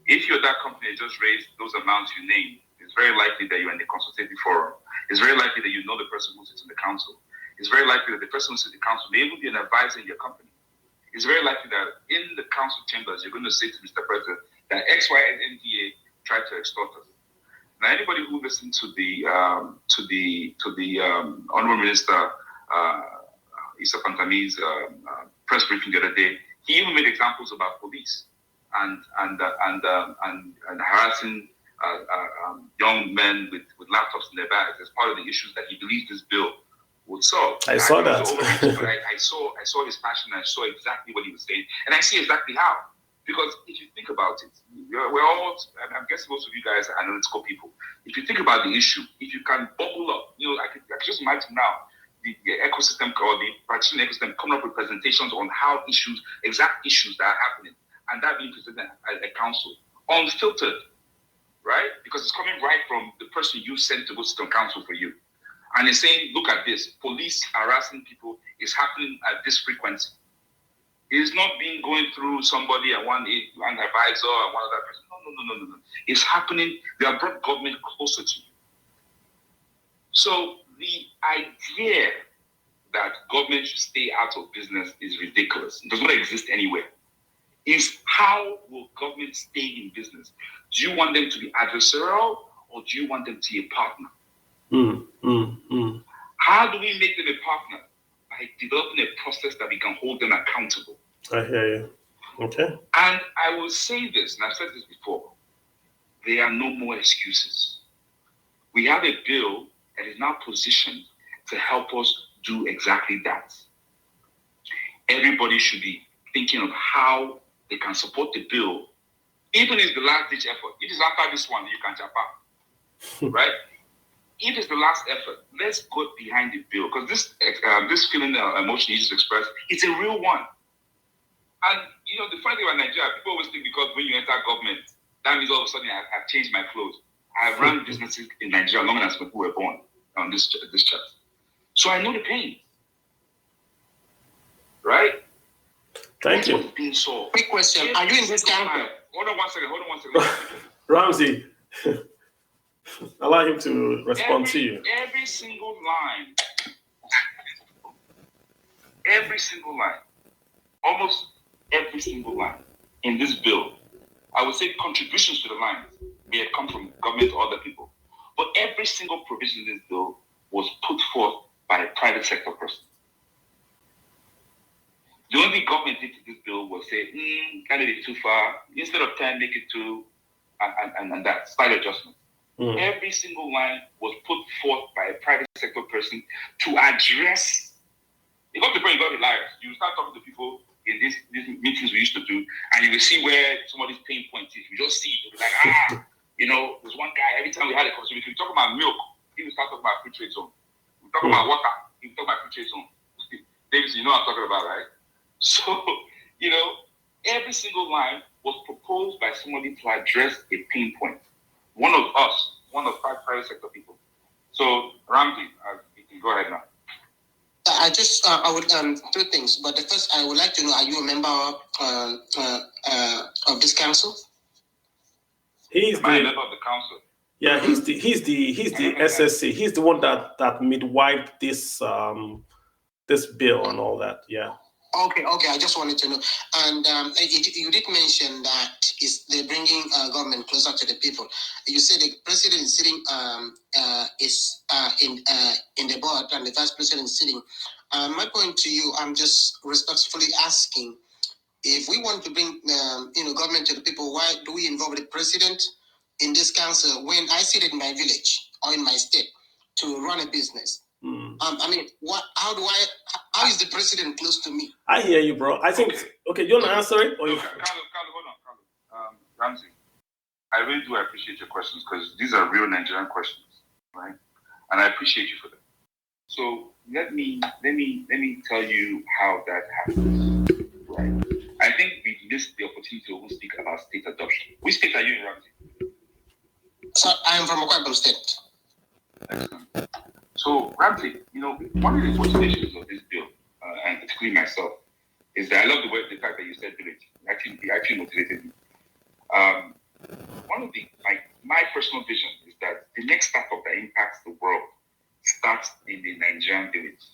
If you're that company that just raised those amounts you named, it's very likely that you're in the consultative forum. It's very likely that you know the person who sits in the council. It's very likely that the person who sits in the council may even be an advisor in your company. It's very likely that in the council chambers, you're going to say to Mr. President that X, Y, and NDA tried to extort us. Now, anybody who listened to the Honorable Minister Issa Pantami's press briefing the other day, he even made examples about police and harassing young men with laptops in their bags as part of the issues that he believes this bill would solve. I saw that. I saw his passion. I saw exactly what he was saying, and I see exactly how. Because if you think about it, we're all, I'm guessing most of you guys are analytical people. If you think about the issue, if you can bubble up, I can just imagine now the ecosystem or the practitioner ecosystem coming up with presentations on how exact issues that are happening, and that being presented at a council, unfiltered, right? Because it's coming right from the person you sent to go sit on council for you. And it's saying, look at this, police harassing people is happening at this frequency. It's not being going through somebody and one advisor and one other person. No. It's happening. They have brought government closer to you. So the idea that government should stay out of business is ridiculous. It does not exist anywhere. Is how will government stay in business? Do you want them to be adversarial or do you want them to be a partner? How do we make them a partner? By developing a process that we can hold them accountable. I hear you. Okay. And I will say this, and I've said this before, there are no more excuses. We have a bill that is now positioned to help us do exactly that. Everybody should be thinking of how they can support the bill, even if it's the last ditch effort. If it's after this one, you can jump out, right? If it's the last effort, let's go behind the bill, because this feeling, emotion you just expressed, it's a real one. And the funny thing about Nigeria, people always think because when you enter government, that means all of a sudden I've changed my clothes. I've run businesses in Nigeria longer than people were born on this chart. So I know the pain. Right? Thank you. Being solved. Quick question. Are you in this council? Hold on one second. Ramsey, allow him to respond to you. Every single line, almost every single line in this bill, I would say contributions to the lines may have come from government or other people, but every single provision in this bill was put forth by a private sector person. The only thing government did to this bill was say, candidate too far, instead of 10, make it 2, and that slight adjustment. Every single line was put forth by a private sector person to address. You got to the point, you got to liars. You start talking to people in these meetings we used to do, and you will see where somebody's pain point is. You just see it. You'll be like, there's one guy, every time we had a conversation, we talk about milk, he will start talking about free trade zone. We talk about water, he will talk about free trade zone. David, you know what I'm talking about, right? So, every single line was proposed by somebody to address a pain point. One of 5 private sector people. So, Ramsey, you can go ahead now. I would 2 things, but the first I would like to know: are you a member of this council? He's a member of the council. Yeah, he's the SSC. He's the one that midwiped this this bill and all that. Yeah. Okay. I just wanted to know. And you did mention that they're bringing government closer to the people. You said the president is sitting in the board and the vice president is sitting. My point to you, I'm just respectfully asking, if we want to bring government to the people, why do we involve the president in this council when I sit in my village or in my state to run a business? How is the president close to me? I hear you, bro. I think, okay, you want to answer it? Or Carlo, hold on. Ramsey, I really do appreciate your questions, because these are real Nigerian questions, right? And I appreciate you for them. So let me tell you how that happens, right? I think we missed the opportunity to speak about state adoption. Which state are you in, Ramsey? So I am from Okwebon State. Excellent. So, Ramsey, one of the motivations of this bill, and particularly myself, is that I love the fact that you said village. It actually motivated me. One of my personal vision is that the next startup that impacts the world starts in the Nigerian village.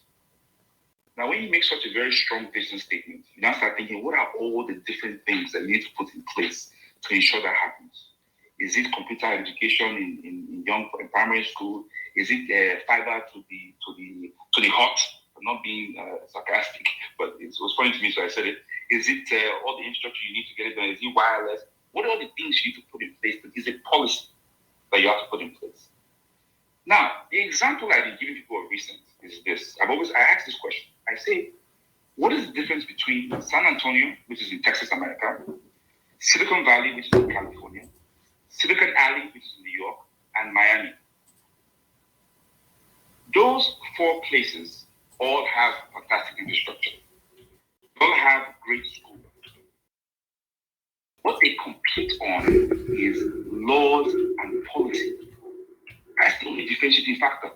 Now, when you make such a very strong vision statement, you now start thinking, what are all the different things that you need to put in place to ensure that happens? Is it computer education in primary school? Is it fiber to the hot? I'm not being sarcastic, but it was funny to me, so I said it. Is it all the infrastructure you need to get it done? Is it wireless? What are all the things you need to put in place? Is it policy that you have to put in place? Now, the example I've been giving people of recent is this. I ask this question. I say, what is the difference between San Antonio, which is in Texas, America, Silicon Valley, which is in California, Silicon Alley, which is in New York, and Miami? Those 4 places all have fantastic infrastructure. They all have great schools. What they compete on is laws and policy. That's the only differentiating factor.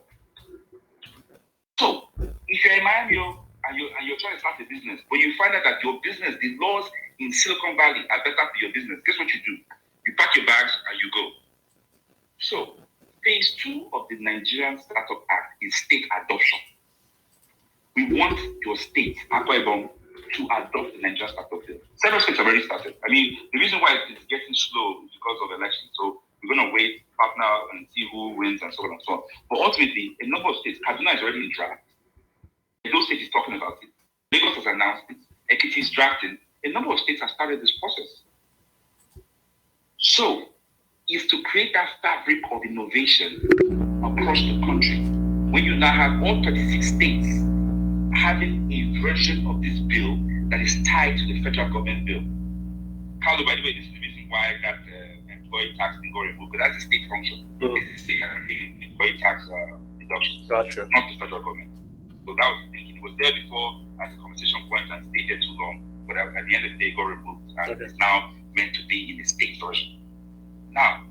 So, if you're in Miami and you're trying to start a business, but you find out that your business, the laws in Silicon Valley are better for your business, guess what you do? You pack your bags and you go. So, phase 2 of the Nigerian Startup Act is state adoption. We want your state, Akwa Ibom, to adopt the Nigerian Startup Bill. Several states have already started. I mean, the reason why it's getting slow is because of elections. So we're going to wait, partner, and see who wins and so on and so on. But ultimately, a number of states, Kaduna is already in draft. Those states is talking about it. Lagos has announced it. Ekiti is drafting. A number of states have started this process. So, is to create that fabric of innovation across the country. When you now have all 36 states having a version of this bill that is tied to the federal government bill. Carlo, by the way, this is the reason why that employee tax thing got removed, because that's a state function. It's a state employee tax deduction, Gotcha. not the federal government. So that was the thinking. It was there before as a conversation point and stayed there too long, but at the end of the day, it got removed, and it's now meant to be in the state version. Now,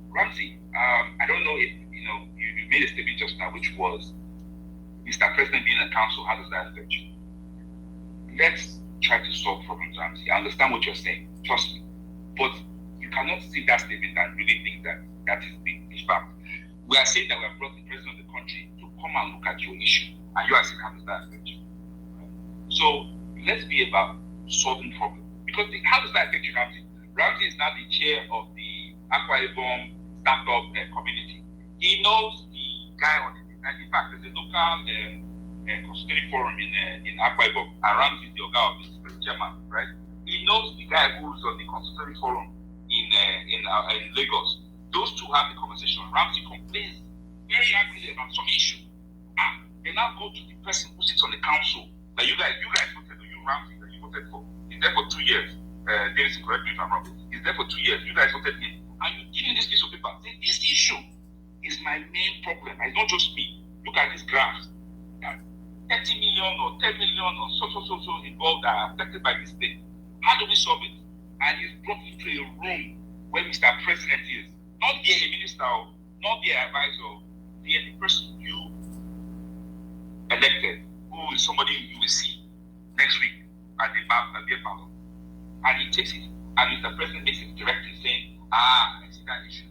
Ramsey, I don't know if you made a statement just now, which was, Mr. President being a council, how does that affect you? Let's try to solve problems, Ramsey. I understand what you're saying, trust me. But you cannot see that statement and really think that that is the fact. We are saying that we have brought the president of the country to come and look at your issue, and you are saying, how does that affect you? So let's be about solving problems. Because how does that affect you, Ramsey? Ramsey is now the chair of the Akwa Ibom startup community. He knows the guy on it. And in fact, there's a local consultative forum in Akwa Ibom, and Ramsey is the guy of the chairman, right? He knows the guy who's on the consultative forum in Lagos. Those two have the conversation. Ramsey complains very angrily about some issue. And they now go to the person who sits on the council that you guys voted, you Ramsey, that you voted for. He's there for 2 years. Davidson, correct me if I'm wrong. He's there for 2 years. You guys voted him. And you give him this piece of paper. Say, this issue is my main problem. It's not just me. Look at this graph. 30 million or 10 million or so involved that are affected by this thing. How do we solve it? And he's brought into a room where Mr. President is. Not the minister, not the advisor, the person you elected, who is somebody you will see next week at the beer parlor. And he takes it, and Mr. President makes it directly saying, I see that issue.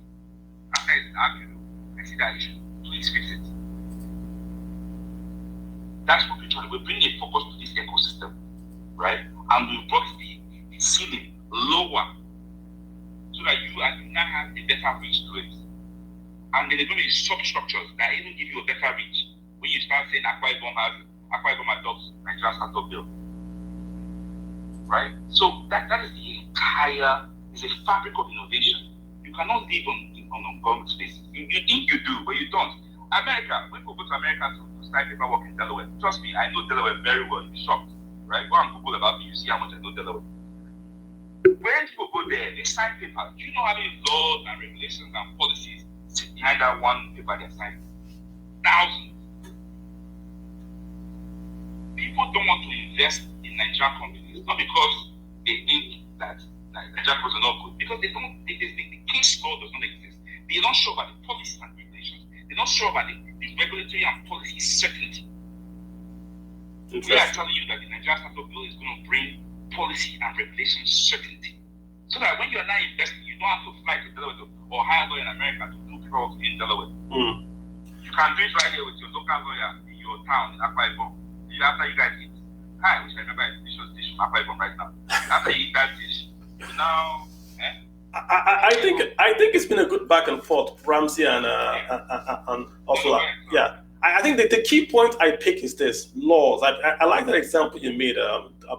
After it's argued, I see that issue. Please fix it. That's what we're trying to do. We bring a focus to this ecosystem, right? And we brought the ceiling lower so that you now have a better reach to it. And then there's going to be substructures that even give you a better reach when you start saying Akwa Ibom adopts Nigerian startup bill. Right? So that is the entire, it's a fabric of innovation. You cannot live on government space. You think you do, but you don't. America, when people go to America to start paperwork in Delaware, trust me, I know Delaware very well. You're shocked. Right? Go and Google about me, you see how much I know Delaware. When people go there, they sign papers. Do you know how many laws and regulations and policies sit behind that one paper they're signing? Thousands. People don't want to invest in Nigerian companies, not because they think that Nigerian companies are not good, because they don't. The case law does not exist. They're not sure about the policies and regulations. They're not sure about the regulatory and policy certainty. We are telling you that the Nigerian startup bill is going to bring policy and regulation certainty, so that when you are now investing, you don't have to fly to Delaware or hire a lawyer in America to do paperwork in Delaware. You can do it right here with your local lawyer in your town in Akwa Ibom. After you guys eat, which I remember is delicious dish from Akwa Ibom right now. After you eat that dish, you now. I think it's been a good back and forth, Ramsey and also yeah. I think that the key point I pick is this: laws. I like that example you made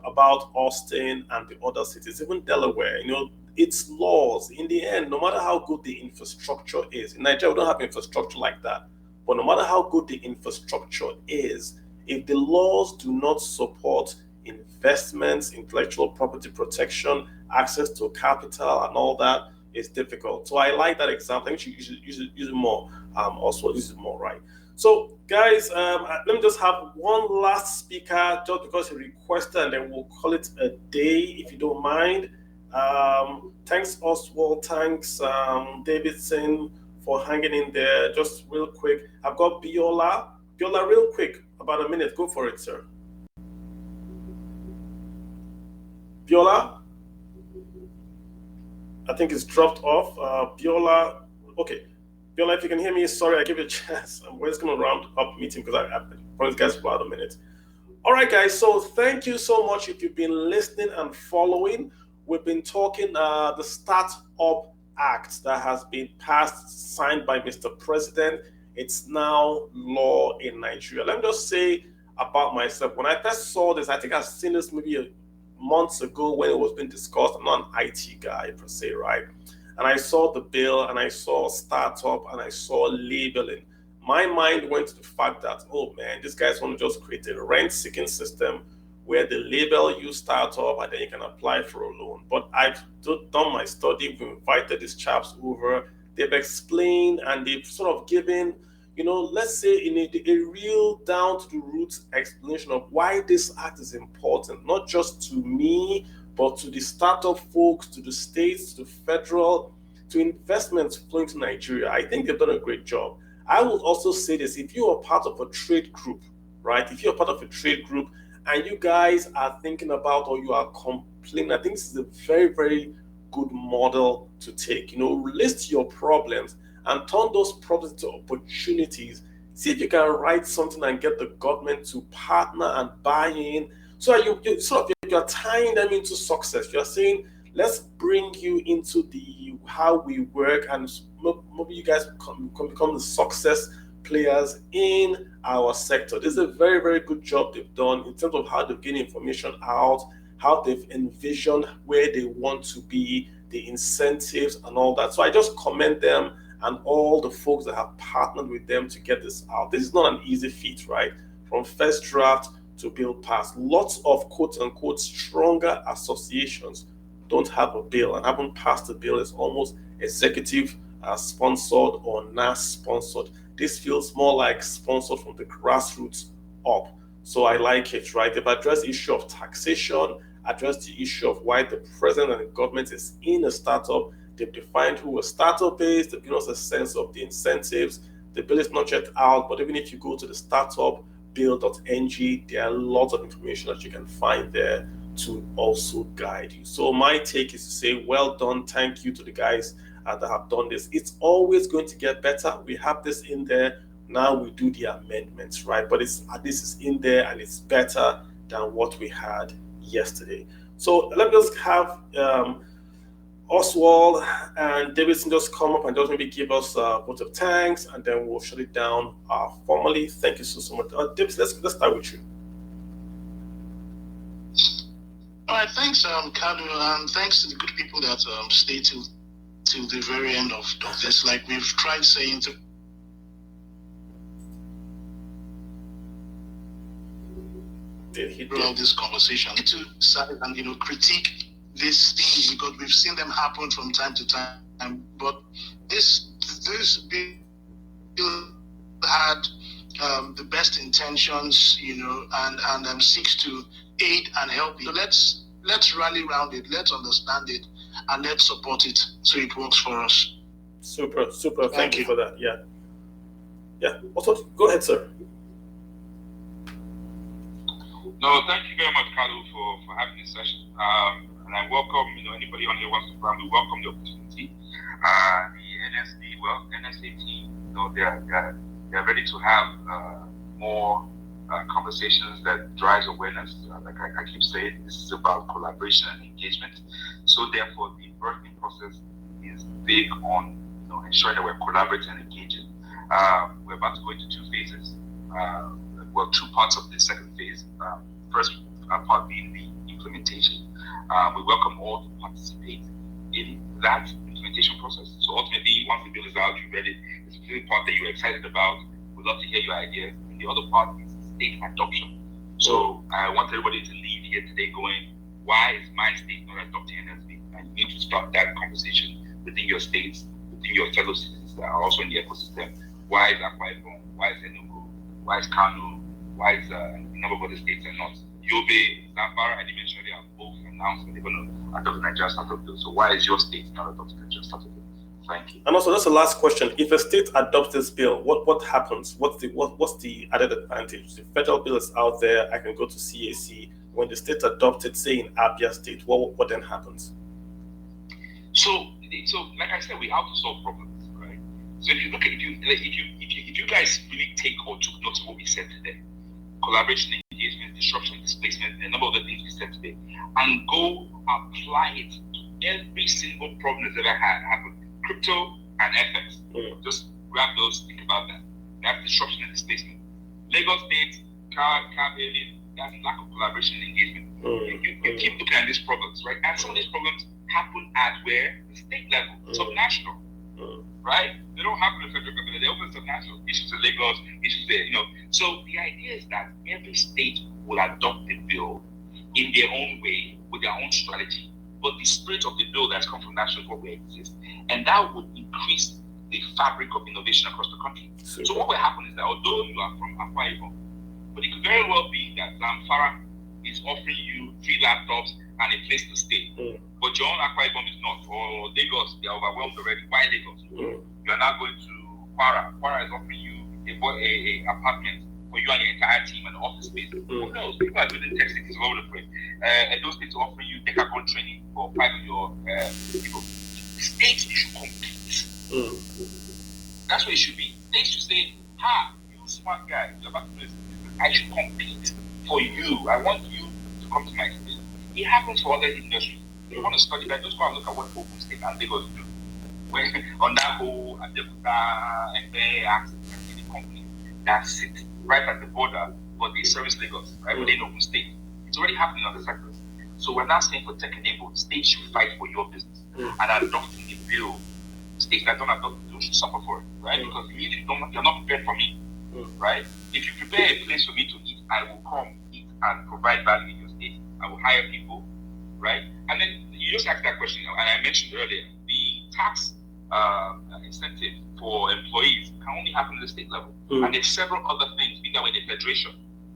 about Austin and the other cities, even Delaware. It's laws. In the end, no matter how good the infrastructure is, in Nigeria we don't have infrastructure like that. But no matter how good the infrastructure is, if the laws do not support investments, intellectual property protection, access to capital, and all that, it's difficult. So I like that example. I think you should use it more. Also, use it more, right? So, guys, let me just have one last speaker, just because he requested, and then we'll call it a day, if you don't mind. Thanks, Oswald. Thanks, Davidson, for hanging in there. Just real quick, I've got Biola. Biola, real quick, about a minute. Go for it, sir. Biola? I think it's dropped off. Biola, okay. Biola, if you can hear me, sorry, I give you a chance. We're just going to round up meeting because I promised guys for about a minute. All right, guys. So thank you so much if you've been listening and following. We've been talking the Startup Act that has been passed, signed by Mr. President. It's now law in Nigeria. Let me just say about myself. When I first saw this, I think I've seen this maybe months ago when it was being discussed. I'm not an IT guy per se, right? And I saw the bill and I saw startup and I saw labeling. My mind went to the fact that, oh man, these guys want to just create a rent-seeking system where they label you startup and then you can apply for a loan. But I've done my study. We've invited these chaps over. They've explained and they've sort of given, let's say in a real down to the roots explanation of why this act is important, not just to me, but to the startup folks, to the states, to the federal, to investments flowing to Nigeria. I think they've done a great job. I will also say this: if you are part of a trade group, right? If you're part of a trade group and you guys are thinking about or you are complaining, I think this is a very, very good model to take. List your problems and turn those problems into opportunities. See if you can write something and get the government to partner and buy in. So you're tying them into success. You're saying, let's bring you into how we work, and maybe you guys can become the success players in our sector. This is a very, very good job they've done in terms of how they've gained information out, how they've envisioned where they want to be, the incentives and all that. So I just commend them and all the folks that have partnered with them to get this out. This is not an easy feat, right? From first draft to bill pass. Lots of quote-unquote stronger associations don't have a bill and haven't passed a bill. It's almost executive sponsored or NAS sponsored. This feels more like sponsored from the grassroots up. So I like it, right? They've addressed the issue of taxation, addressed the issue of why the president and the government is in a startup. They've defined who a startup is. They've given us a sense of the incentives. The bill is not yet out, but even if you go to the startupbill.ng, there are lots of information that you can find there to also guide you. So my take is to say, well done. Thank you to the guys that have done this. It's always going to get better. We have this in there. Now we do the amendments, right? But this is in there and it's better than what we had yesterday. So let me just have Oswald and Davidson just come up and just maybe give us a vote of thanks, and then we'll shut it down formally. Thank you so much. Davidson, let's start with you. All right, thanks, Kadu, and thanks to the good people that stayed till the very end of this. Like we've tried saying throughout this conversation, to side and critique these things because we've seen them happen from time to time. But this bill had the best intentions, and seeks to aid and help you. So let's rally around it, let's understand it, and let's support it so it works for us. Super. Thank you for that. Yeah. Also, go ahead, sir. No, thank you very much, Kalu, for having this session. And I welcome, anybody on here wants to come, we welcome the opportunity. The NSA team, they're ready to have more conversations that drives awareness. Like I keep saying, this is about collaboration and engagement. So therefore, the birthing process is big on ensuring that we're collaborating and engaging. We're about to go into two phases. Two parts of the second phase. First part being the implementation. We welcome all to participate in that implementation process. So ultimately, once the bill is out, you read it, the specific part that you're excited about, we'd love to hear your ideas. And the other part is state adoption. So I want everybody to leave here today going, why is my state not adopting NSB? And you need to start that conversation within your states, within your fellow citizens that are also in the ecosystem. Why is Akwa Ibom? Why is Enugu? Why is Kano? Why is a number of other states are not? Yobe, Zamfara, and eventually are both announced that they're going to adopt the Nigerian startup bill. So why is your state not adopting the Nigerian startup bill? Thank you. And also, that's the last question. If a state adopts this bill, what happens? What's the added advantage? The federal bill is out there. I can go to CAC. When the state adopts it, say in Abia State, what then happens? So like I said, we have to solve problems, right? So if you look at if you guys really take or took note of what we said today, collaboration, engagement, disruption, displacement, and a number of other things we said today, and go apply it to every single problem that's ever happened. Crypto and FX. Just grab those, think about that. That's disruption and displacement. Lagos State, car hailing, that's lack of collaboration and engagement. You keep looking at these problems, right? And some of these problems happen at where? The state level, subnational. Right? They don't happen at the federal government, they're open subnational. Issues in Lagos, issues there, So the idea is that every state will adopt the bill in their own way, with their own strategy. But the spirit of the bill that's come from national is what will exist. And that would increase the fabric of innovation across the country. Super. So what will happen is that although you are from Akwa Ibom, but it could very well be that Zamfara is offering you free laptops and a place to stay. But your own Akwa Ibom is not. Or Lagos, they are overwhelmed already. Why Lagos? You are now going to Kwara. Kwara is offering you a apartment for you and your entire team and office space. Who knows? People are building tech cities all over the place. And those states offering you decathlon training for 5 of your people. States should compete. That's what it should be. States should say, you smart guy, you're about to do this. I should compete for you. I want you to come to my state. It happens for other industries. If you want to study that, just go and look at what Open State and Lagos do. On that whole Adeputa and access in the company that sit right at the border, but they service Lagos, right within Open State. It's already happening on the sectors. So we're now saying for tech-enabled, states should fight for your business. And adopting the bill, states that don't adopt the bill should suffer for it, right? Because you're not prepared for me, right? If you prepare a place for me to eat, I will come eat and provide value in your state. I will hire people, right? And then you just asked that question, and I mentioned earlier, the tax incentive for employees can only happen at the state level. And there's several other things, be that way the federation,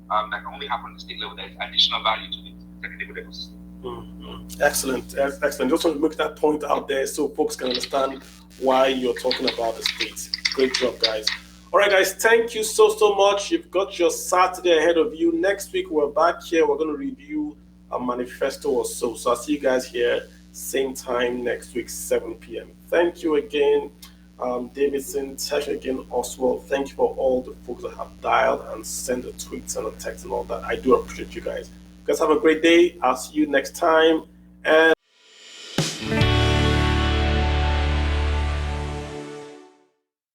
that can only happen at the state level. There's additional value to the tech-enabled ecosystem. Excellent. Just want to make that point out there so folks can understand why you're talking about the states. Great job, guys. All right, guys, thank you so much. You've got your Saturday ahead of you. Next week, we're back here. We're going to review a manifesto or so. So I'll see you guys here, same time next week, 7 p.m. Thank you again, Davidson, Tash again, Oswald. Thank you for all the folks that have dialed and sent the tweets and the text and all that. I do appreciate you guys. You guys have a great day. I'll see you next time. And